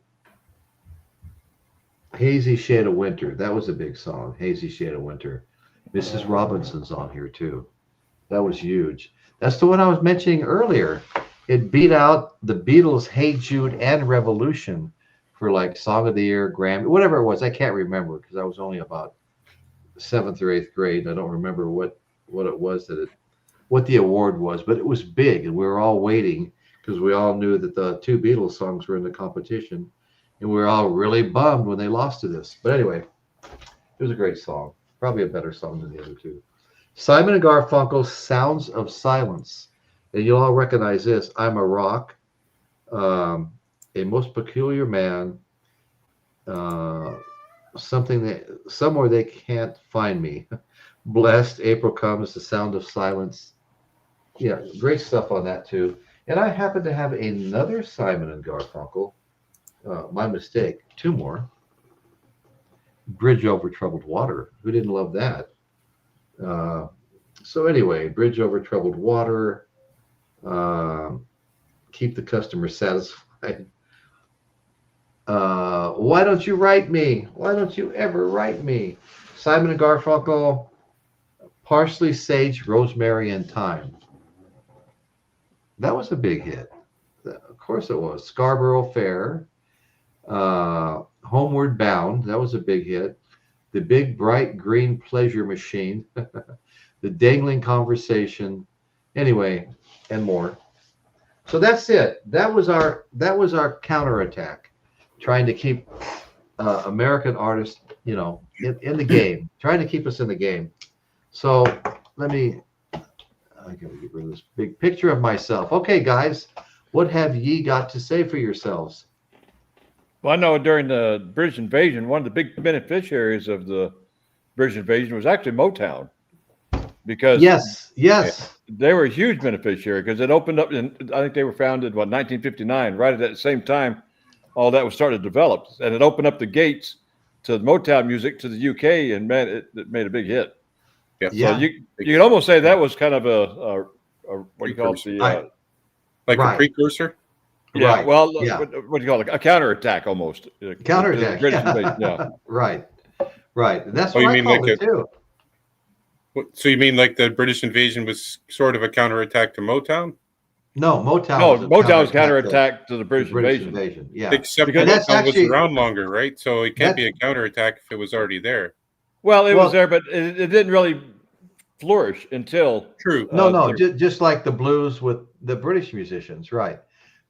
Hazy Shade of Winter. That was a big song, Hazy Shade of Winter. Mrs. Robinson's on here too. That was huge. That's the one I was mentioning earlier. It beat out the Beatles' Hey Jude and Revolution for like Song of the Year, Grammy, whatever it was. I can't remember because I was only about 7th or 8th grade. I don't remember what it was what the award was, but it was big, and we were all waiting because we all knew that the 2 Beatles songs were in the competition, and we were all really bummed when they lost to this. But anyway, it was a great song, probably a better song than the other 2. Simon and Garfunkel's Sounds of Silence, and you'll all recognize this. I'm a Rock, A Most Peculiar Man, Somewhere They Can't Find Me, Blessed, April Comes, The Sound of Silence. Yeah, great stuff on that too. And I happen to have another Simon and Garfunkel. My mistake. 2 more. Bridge Over Troubled Water. Who didn't love that? So anyway, Bridge Over Troubled Water. Keep the Customer Satisfied. Why Don't You Write Me? Why Don't You Ever Write Me? Simon and Garfunkel. Parsley, Sage, Rosemary, and Thyme. That was a big hit. Of course it was. Scarborough Fair. Homeward Bound. That was a big hit. The Big Bright Green Pleasure Machine. The Dangling Conversation. Anyway, and more. So that's it. That was our counterattack, trying to keep American artists, you know, in the game, trying to keep us in the game. So I gotta get rid of this big picture of myself. Okay, guys, what have ye got to say for yourselves? Well, I know during the British invasion, one of the big beneficiaries of the British invasion was actually Motown, because yes, they were a huge beneficiary because it opened up. I think they were founded 1959, right at that same time. All that was starting to develop, and it opened up the gates to Motown music to the UK, and man, it made a big hit. Yeah. So you could almost say that was kind of a what do you call it? Like a precursor? Yeah. Right. Well, Yeah. What do you call it? A counterattack almost. Counterattack. British Yeah. invasion, yeah. Right. That's Oh, what you I mean called like it too. So you mean like the British invasion was sort of a counterattack to Motown? No, Motown. No, was a Motown was counterattack counterattack to the to British invasion. Yeah. Except Because Motown that's actually- was around longer, right? So it can't be a counterattack if it was already there. Well, it Well- was there, but it didn't really flourish until True. No, just like the blues with the British musicians, right?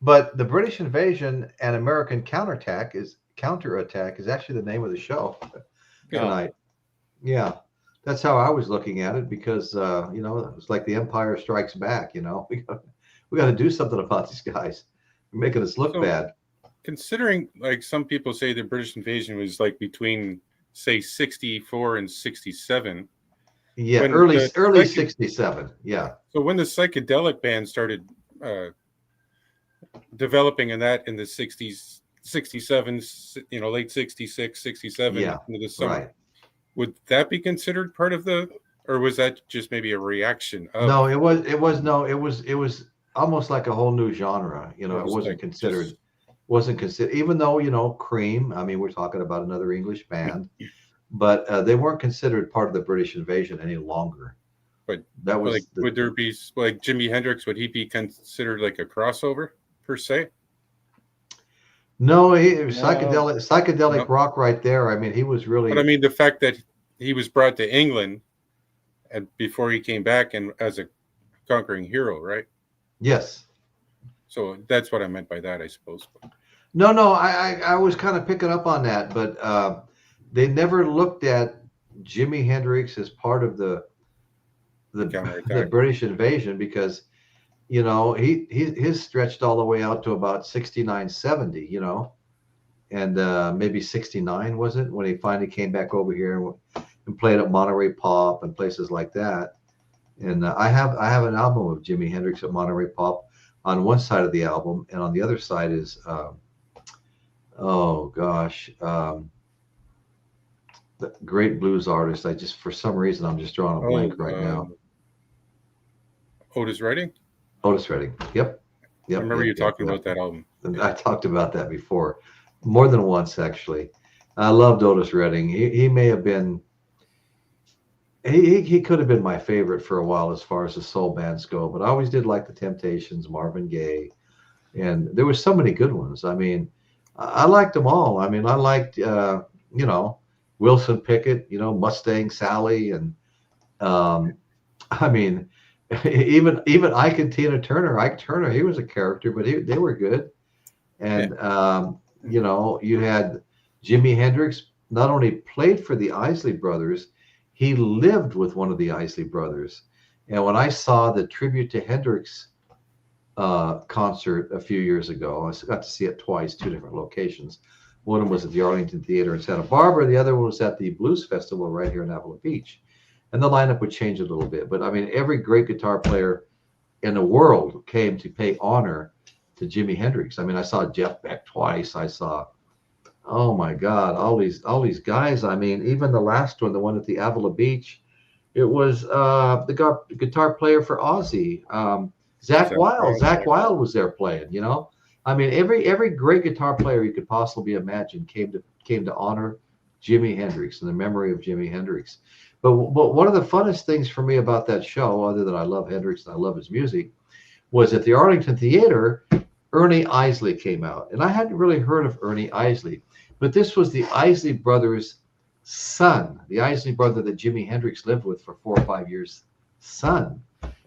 But the British invasion and American counterattack is actually the name of the show tonight. Yeah, that's how I was looking at it, because you know, it was like the Empire Strikes Back. You know, we got to do something about these guys. They're making us look bad. Considering, like, some people say the British invasion was like between, say, 64 and 67. Yeah, When early the 67. Yeah. So when the psychedelic band started developing in the 60s, 67, you know, late 66, 67 into the summer, Right. would that be considered part of or was that just maybe a reaction of? No, it was almost like a whole new genre. You know, it wasn't considered. Even though, you know, Cream, I mean, we're talking about another English band, but they weren't considered part of the British invasion any longer. But that was like, would there be like Jimi Hendrix? Would he be considered like a crossover per se? No, he was psychedelic rock right there. I mean, he was really. But I mean, the fact that he was brought to England and before he came back and as a conquering hero, right? Yes. So that's what I meant by that, I suppose. No, I was kind of picking up on that, but they never looked at Jimi Hendrix as part of the British invasion, because you know, his stretched all the way out to about 69, 70, you know, and maybe 69 was it when he finally came back over here and played at Monterey Pop and places like that. And I have an album of Jimi Hendrix at Monterey Pop on one side of the album, and on the other side is oh gosh, the great blues artist. I just, for some reason, I'm just drawing a blank right now. Otis Redding. Otis Redding. Yep. I remember you talking about that album. I talked about that before, more than once actually. I loved Otis Redding. He may have been. He could have been my favorite for a while as far as the soul bands go, but I always did like the Temptations, Marvin Gaye, and there were so many good ones. I mean, I liked them all. I mean, I liked you know, Wilson Pickett, you know, Mustang Sally, and I mean, even Ike and Tina Turner. Ike Turner, he was a character, but they were good. And you know, you had Jimi Hendrix. Not only played for the Isley Brothers, he lived with one of the Isley Brothers. And when I saw the tribute to Hendrix concert a few years ago, I got to see it twice, two different locations. One of them was at the Arlington Theater in Santa Barbara. The other one was at the Blues Festival right here in Avila Beach. And the lineup would change a little bit. But I mean, every great guitar player in the world came to pay honor to Jimi Hendrix. I mean, I saw Jeff Beck twice. I saw, oh my God, all these guys. I mean, even the last one, the one at the Avila Beach, it was the guitar player for Ozzy, Zach Wilde. Zach Wilde was there playing, you know. I mean, every great guitar player you could possibly imagine came to honor Jimi Hendrix and the memory of Jimi Hendrix. But one of the funnest things for me about that show, other than I love Hendrix and I love his music, was at the Arlington Theater, Ernie Isley came out. And I hadn't really heard of Ernie Isley, but this was the Isley Brothers' son, the Isley brother that Jimi Hendrix lived with for 4 or 5 years, son.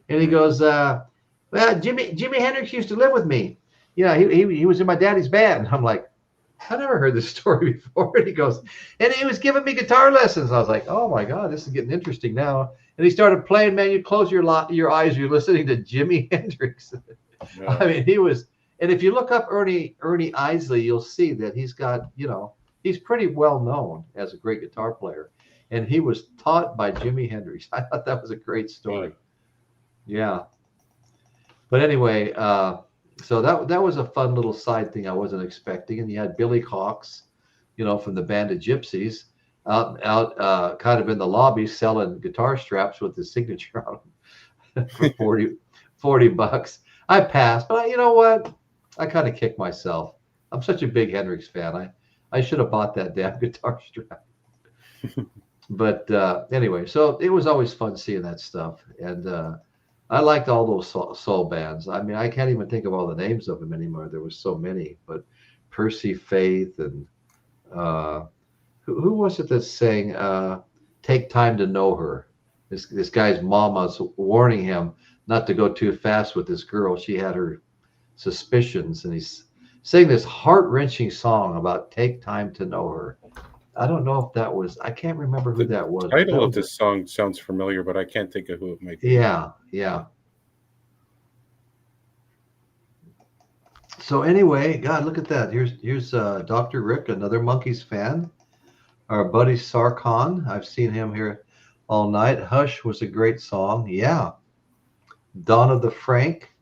And he goes, well, Jimi Hendrix used to live with me. Yeah, he was in my daddy's band. I'm like, I never heard this story before. And he goes, and he was giving me guitar lessons. I was like, oh my God, this is getting interesting now. And he started playing, man, you close your eyes, you're listening to Jimi Hendrix. Yeah. I mean, he was, and if you look up Ernie Isley, you'll see that he's got, you know, he's pretty well known as a great guitar player. And he was taught by Jimi Hendrix. I thought that was a great story. Yeah. But anyway, so that was a fun little side thing I wasn't expecting. And you had Billy Cox, you know, from the Band of Gypsies, out kind of in the lobby selling guitar straps with his signature on them for $40. I passed, but you know what? I kind of kicked myself. I'm such a big Hendrix fan. I should have bought that damn guitar strap. But anyway, so it was always fun seeing that stuff. And I liked all those soul bands. I mean, I can't even think of all the names of them anymore. There was so many. But Percy Faith and who was it that sang "Take Time to Know Her"? This guy's mama's warning him not to go too fast with this girl. She had her suspicions, and he's sang this heart-wrenching song about "Take Time to Know Her." I don't know if that was, I can't remember who that was. The title of this song sounds familiar, but I can't think of who it might be. Yeah, yeah. So anyway, God, look at that. Here's Dr. Rick, another Monkees fan. Our buddy Sarkon, I've seen him here all night. Hush was a great song. Yeah. Dawn of the Frank.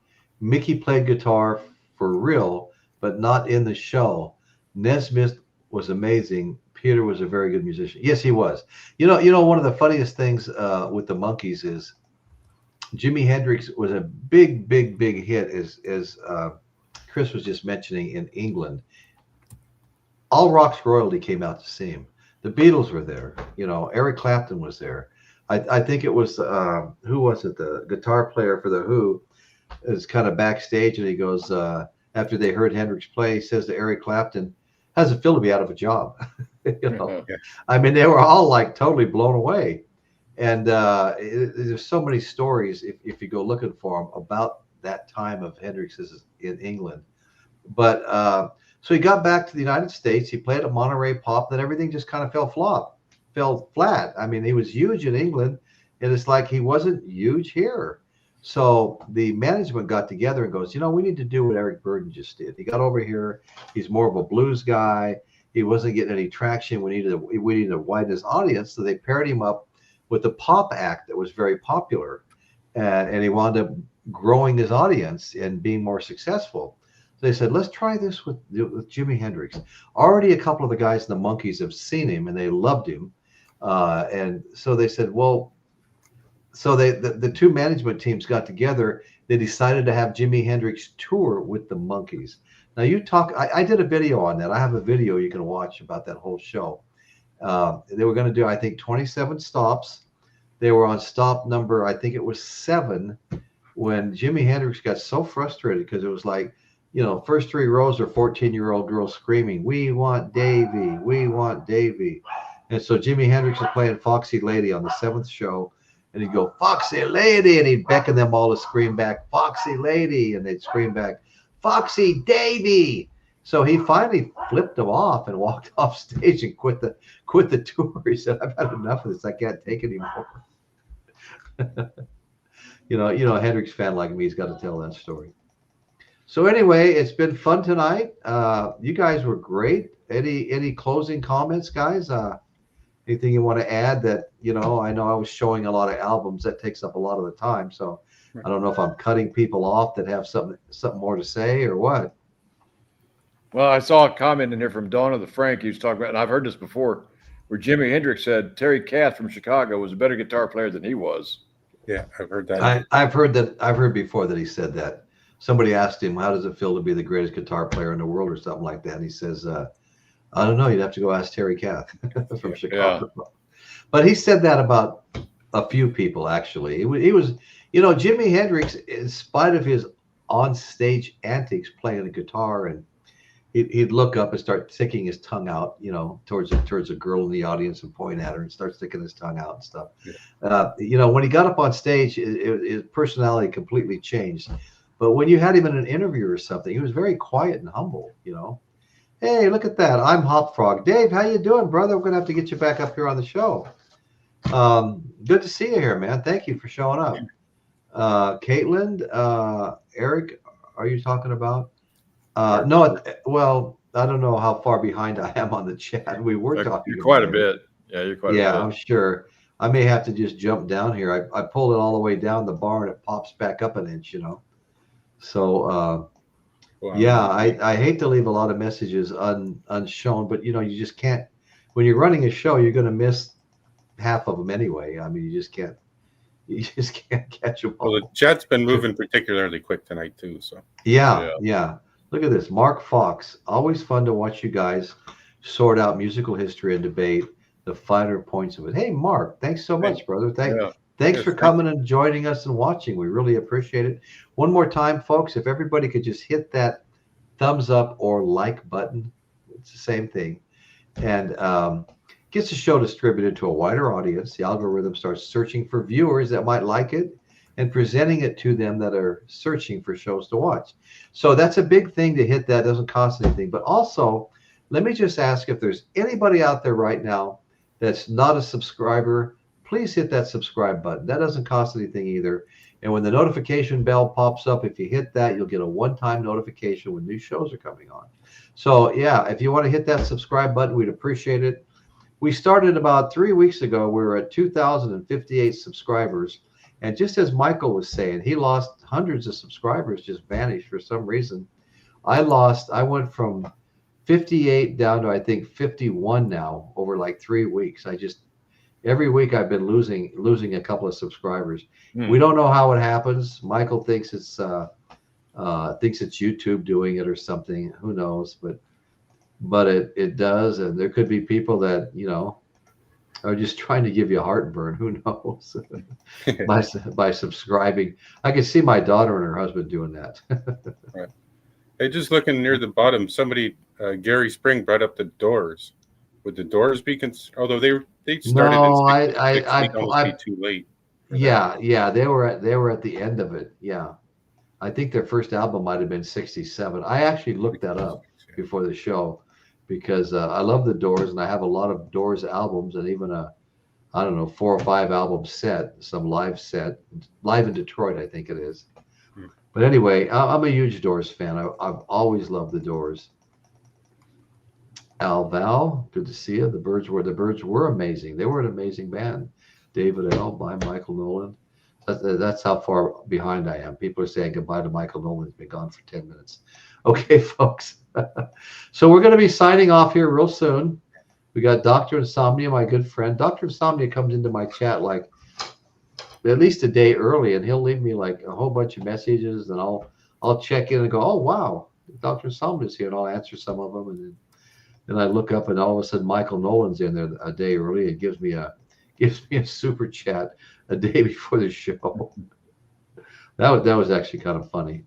Mickey played guitar for real, but not in the show. Nesmith was amazing. Peter was a very good musician. Yes, he was. You know, one of the funniest things with the Monkees is Jimi Hendrix was a big hit, as Chris was just mentioning, in England. All Rock's royalty came out to see him. The Beatles were there. You know, Eric Clapton was there. I think it was who was it? The guitar player for the Who is kind of backstage, and he goes after they heard Hendrix play, he says to Eric Clapton, "How's it feel to be out of a job?" You know, yeah. I mean, they were all like totally blown away. And there's so many stories, if you go looking for them, about that time of Hendrix's in England. But so he got back to the United States. He played at Monterey Pop, then everything just kind of fell flat. I mean, he was huge in England, and it's like he wasn't huge here. So the management got together and goes, we need to do what Eric Burden just did. He got over here. He's more of a blues guy. He wasn't getting any traction. We needed to widen his audience. So they paired him up with a pop act that was very popular, and he wound up growing his audience and being more successful. So they said, let's try this with Jimi Hendrix. Already a couple of the guys in the Monkees have seen him and they loved him. And so they said, well, so the two management teams got together. They decided to have Jimi Hendrix tour with the Monkees. Now I did a video on that. I have a video you can watch about that whole show. They were going to do, I think, 27 stops. They were on stop number, I think it was 7, when Jimi Hendrix got so frustrated because it was like, first 3 rows are 14-year-old girls screaming, "We want Davy, we want Davy." And so Jimi Hendrix was playing Foxy Lady on the 7th show, and he'd go, "Foxy Lady," and he'd beckon them all to scream back, "Foxy Lady," and they'd scream back, "Foxy Davy." So he finally flipped them off and walked off stage and quit the tour. He said, "I've had enough of this. I can't take it anymore." A Hendrix fan like me has got to tell that story. So anyway, it's been fun tonight. You guys were great. Any closing comments, guys? Anything you want to add that, I know I was showing a lot of albums. That takes up a lot of the time. So I don't know if I'm cutting people off that have something more to say or what. Well, I saw a comment in here from Donna the Frank. He was talking about, and I've heard this before, where Jimi Hendrix said Terry Kath from Chicago was a better guitar player than he was. Yeah, I've heard that. I've heard before that he said that. Somebody asked him, how does it feel to be the greatest guitar player in the world or something like that? And he says, I don't know. You'd have to go ask Terry Kath from Chicago. Yeah. But he said that about a few people, actually. He was, Jimi Hendrix, in spite of his on-stage antics playing the guitar, and he'd look up and start sticking his tongue out, towards a girl in the audience and point at her and start sticking his tongue out and stuff. Yeah. When he got up on stage, his personality completely changed. But when you had him in an interview or something, he was very quiet and humble, Hey, look at that. I'm Hop Frog. Dave, how you doing, brother? We're going to have to get you back up here on the show. Good to see you here, man. Thank you for showing up. Caitlin, Eric, are you talking about? No, well, I don't know how far behind I am on the chat. We were talking. You're quite a bit. Yeah, you're quite a bit. Yeah, I'm sure. I may have to just jump down here. I pulled it all the way down the bar and it pops back up an inch, So, wow. Yeah, I hate to leave a lot of messages unshown, but you just can't. When you're running a show, you're going to miss half of them anyway. I mean, you just can't catch them all. Well, the chat's been moving particularly quick tonight too. So yeah. Look at this, Mark Fox. Always fun to watch you guys sort out musical history and debate the finer points of it. Hey, Mark, thanks so much, brother. Thanks for coming and joining us and watching. We really appreciate it. One more time, folks, if everybody could just hit that thumbs up or like button, it's the same thing, and gets the show distributed to a wider audience. The algorithm starts searching for viewers that might like it and presenting it to them that are searching for shows to watch. So that's a big thing to hit. That doesn't cost anything. But also, let me just ask if there's anybody out there right now that's not a subscriber, please hit that subscribe button. That doesn't cost anything either. And when the notification bell pops up, if you hit that, you'll get a one-time notification when new shows are coming on. So yeah, if you want to hit that subscribe button, we'd appreciate it. We started about 3 weeks ago. We were at 2,058 subscribers. And just as Michael was saying, he lost hundreds of subscribers, just vanished for some reason. I went from 58 down to, I think, 51 now over like 3 weeks. Every week I've been losing a couple of subscribers. We don't know how it happens. Michael thinks it's YouTube doing it or something. Who knows? But it does, and there could be people that are just trying to give you heartburn. Who knows? by subscribing. I can see my daughter and her husband doing that. Right. Hey, just looking near the bottom, somebody, Gary Spring, brought up the Doors. Would the Doors be although they started? No, I too late. Yeah, they were at the end of it. Yeah, I think their first album might have been '67. I actually looked that up before the show because I love the Doors and I have a lot of Doors albums and even I don't know, 4 or 5 album set, some live set, live in Detroit, I think it is. But anyway, I'm a huge Doors fan. I've always loved the Doors. Al Val, good to see you. The Byrds were amazing. They were an amazing band. David L. by Michael Nolan. That's how far behind I am. People are saying goodbye to Michael Nolan. He's been gone for 10 minutes. Okay, folks. So we're going to be signing off here real soon. We got Dr. Insomnia, my good friend. Dr. Insomnia comes into my chat like at least a day early, and he'll leave me like a whole bunch of messages, and I'll check in and go, oh wow, Dr. Insomnia's here, and I'll answer some of them, and then I look up, and all of a sudden Michael Nolan's in there a day early. It gives me a super chat a day before the show. That was actually kind of funny.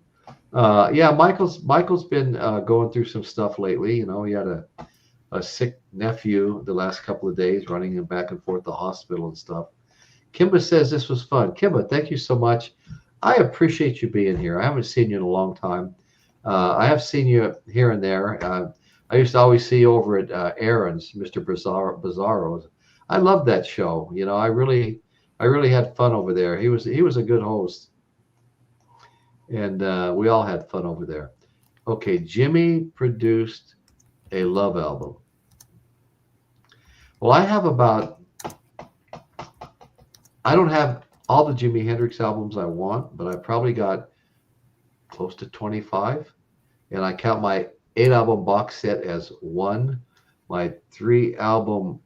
Yeah, Michael's been going through some stuff lately. You know, he had a sick nephew the last couple of days, running him back and forth to the hospital and stuff. Kimba says this was fun. Kimba, thank you so much. I appreciate you being here. I haven't seen you in a long time. I have seen you here and there. I used to always see you over at Aaron's, Mr. Bizarro's. I loved that show. You know, I really had fun over there. He was a good host, and we all had fun over there. Okay, Jimmy produced a love album. Well, I don't have all the Jimi Hendrix albums I want, but I probably got close to 25, and I count my 8-album box set as 1, my 3-album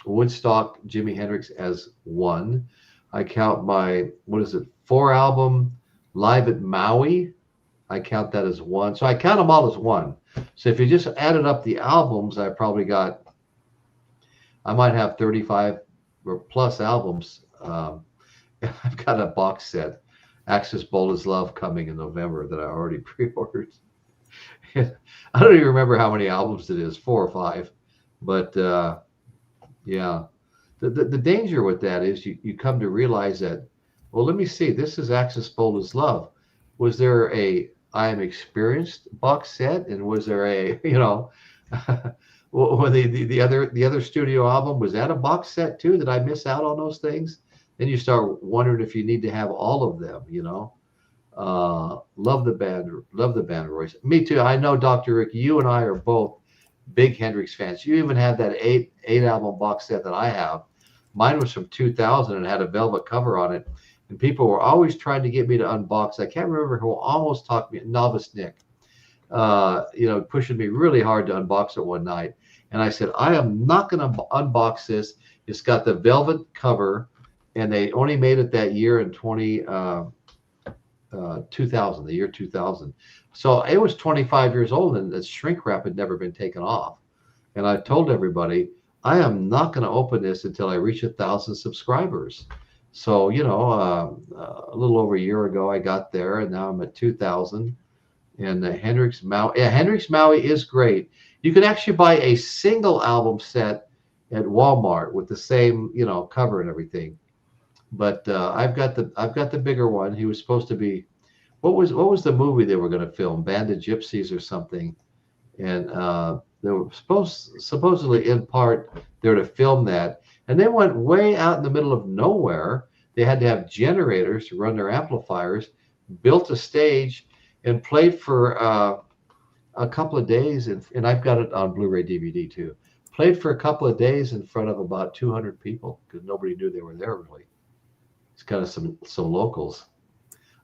Woodstock Jimi Hendrix as 1. I count my 4-album Live at Maui. I count that as 1. So I count them all as 1. So if you just added up the albums, I might have 35 or plus albums. I've got a box set, Axis Bold as Love, coming in November that I already pre-ordered. I don't even remember how many albums it is, 4 or 5. But yeah, the danger with that is you come to realize that, well, let me see, this is Axis Bold as Love. Was there a I Am Experienced box set, and was there a well, the other studio album, was that a box set too? Did I miss out on those things? Then you start wondering if you need to have all of them. Love the band, Royce. Me too. I know, Dr. Rick, you and I are both big Hendrix fans. You even had that eight album box set that I have. Mine was from 2000 and had a velvet cover on it. And people were always trying to get me to unbox. I can't remember who almost talked me, Novice Nick, pushing me really hard to unbox it one night. And I said, I am not going to unbox this. It's got the velvet cover, and they only made it that year in 2000, the year 2000. So it was 25 years old, and the shrink wrap had never been taken off. And I told everybody, I am not going to open this until I reach 1,000 subscribers. So, a little over a year ago, I got there, and now I'm at 2,000. And Hendrix Maui is great. You can actually buy a single album set at Walmart with the same, cover and everything. But I've got the bigger one. He was supposed to be, what was the movie they were going to film? Band of Gypsies or something. And they were supposedly in part there to film that. And they went way out in the middle of nowhere. They had to have generators to run their amplifiers, built a stage, and played for a couple of days. And I've got it on Blu-ray DVD too. Played for a couple of days in front of about 200 people because nobody knew they were there really. It's kind of some locals.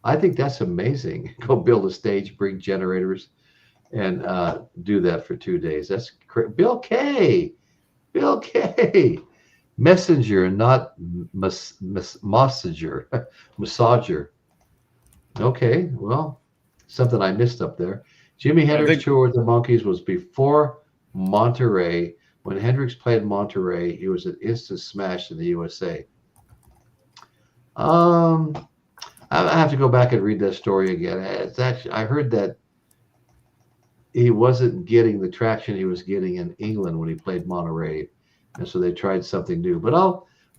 I think that's amazing. Go build a stage, bring generators, and do that for 2 days. That's Bill K. Messenger, not massager. Massager. Okay, well, something I missed up there. Jimi Hendrix tour with the Monkees was before Monterey. When Hendrix played Monterey, he was an instant smash in the USA. I have to go back and read that story again. It's actually, I heard that he wasn't getting the traction he was getting in England when he played Monterey, and so they tried something new. But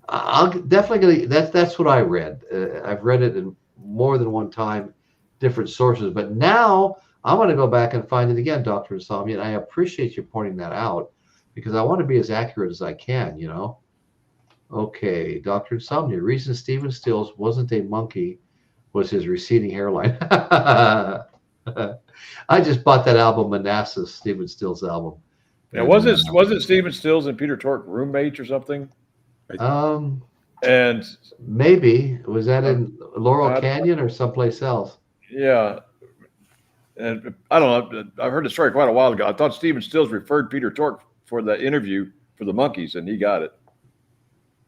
I'll definitely that's what I read. I've read it in more than one time, different sources. But now I'm going to go back and find it again, Dr. Insomnia. And I appreciate you pointing that out because I want to be as accurate as I can. Okay, Dr. Insomnia. Reason Stephen Stills wasn't a monkey was his receding hairline. I just bought that album, Manassas, Stephen Stills album. Now, wasn't Stephen Stills and Peter Tork roommates or something? And maybe was that in Laurel Canyon or someplace else? Yeah, and I don't know. I heard the story quite a while ago. I thought Stephen Stills referred Peter Tork for the interview for the Monkees, and he got it.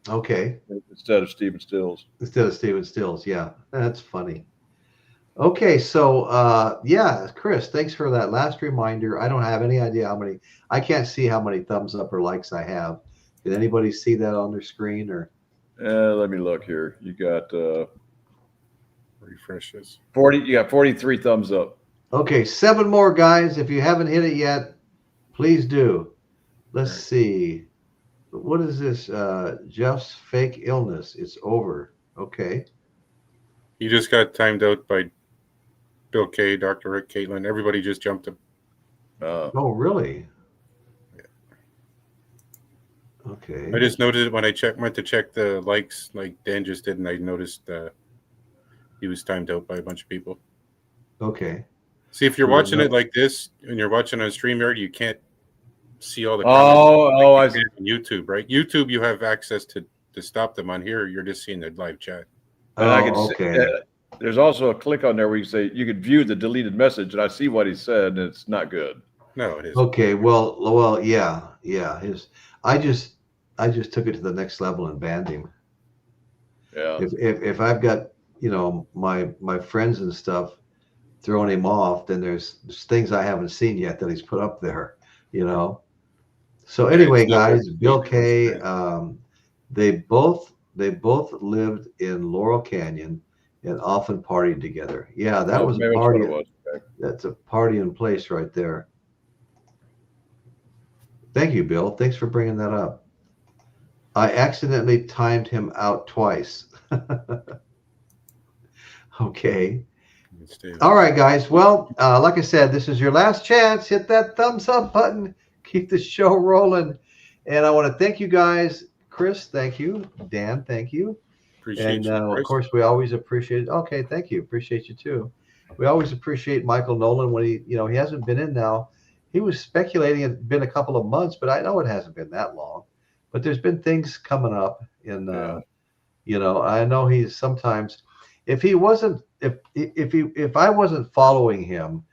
Okay. Instead of Stephen Stills. Instead of Stephen Stills, yeah, that's funny. Okay, so yeah, Chris, thanks for that last reminder. I don't have any idea how many. I can't see how many thumbs up or likes I have. Did anybody see that on their screen or? Let me look here. You got refresh this. 40. You got 43 thumbs up. Okay, 7 more, guys. If you haven't hit it yet, please do. Let's see. What is this? Jeff's fake illness. It's over. Okay. You just got timed out by Bill K, Dr. Rick, Caitlin. Everybody just jumped him. Oh, really? Okay. I just noticed it when I went to check the likes, like Dan just did, and I noticed he was timed out by a bunch of people. Okay. See, if you're watching it like this and you're watching on StreamYard, you can't see all the comments. I see. On YouTube, right? YouTube, you have access to stop them. On here, you're just seeing the live chat. And I can see, there's also a click on there where you say you can view the deleted message, and I see what he said, and it's not good. No, it isn't. Okay, well, yeah. I just took it to the next level and banned him. Yeah. If I've got my friends and stuff throwing him off, then there's things I haven't seen yet that he's put up there. So anyway, guys, Bill K. They both lived in Laurel Canyon and often partied together. Yeah, that was a party. That's a party in place right there. Thank you, Bill. Thanks for bringing that up. I accidentally timed him out twice. Okay. All right, guys. Well, like I said, this is your last chance. Hit that thumbs up button. Keep the show rolling. And I want to thank you guys. Chris, thank you. Dan, thank you. Appreciate you. Of course, we always appreciate. Okay, thank you. Appreciate you too. We always appreciate Michael Nolan when he hasn't been in now. He was speculating it's been a couple of months, but I know it hasn't been that long. But there's been things coming up, and I know he's sometimes. If I wasn't following him,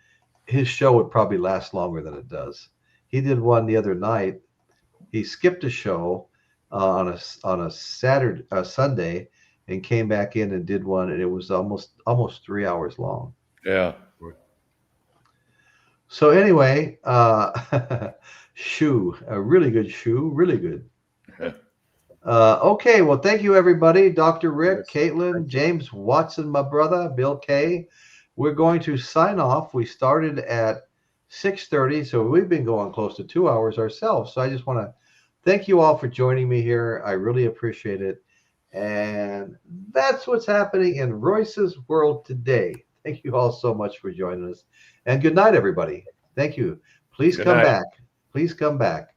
his show would probably last longer than it does. He did one the other night. He skipped a show on a Sunday and came back in and did one, and it was almost 3 hours long. Yeah. So anyway, shoe, a really good shoe, really good. Okay, well, thank you, everybody. Dr. Rick, Caitlin, James Watson, my brother, Bill K. We're going to sign off. We started at 6:30, so we've been going close to 2 hours ourselves. So I just want to thank you all for joining me here. I really appreciate it. And that's what's happening in Royce's world today. Thank you all so much for joining us. And good night, everybody. Thank you. Please come back. Please come back.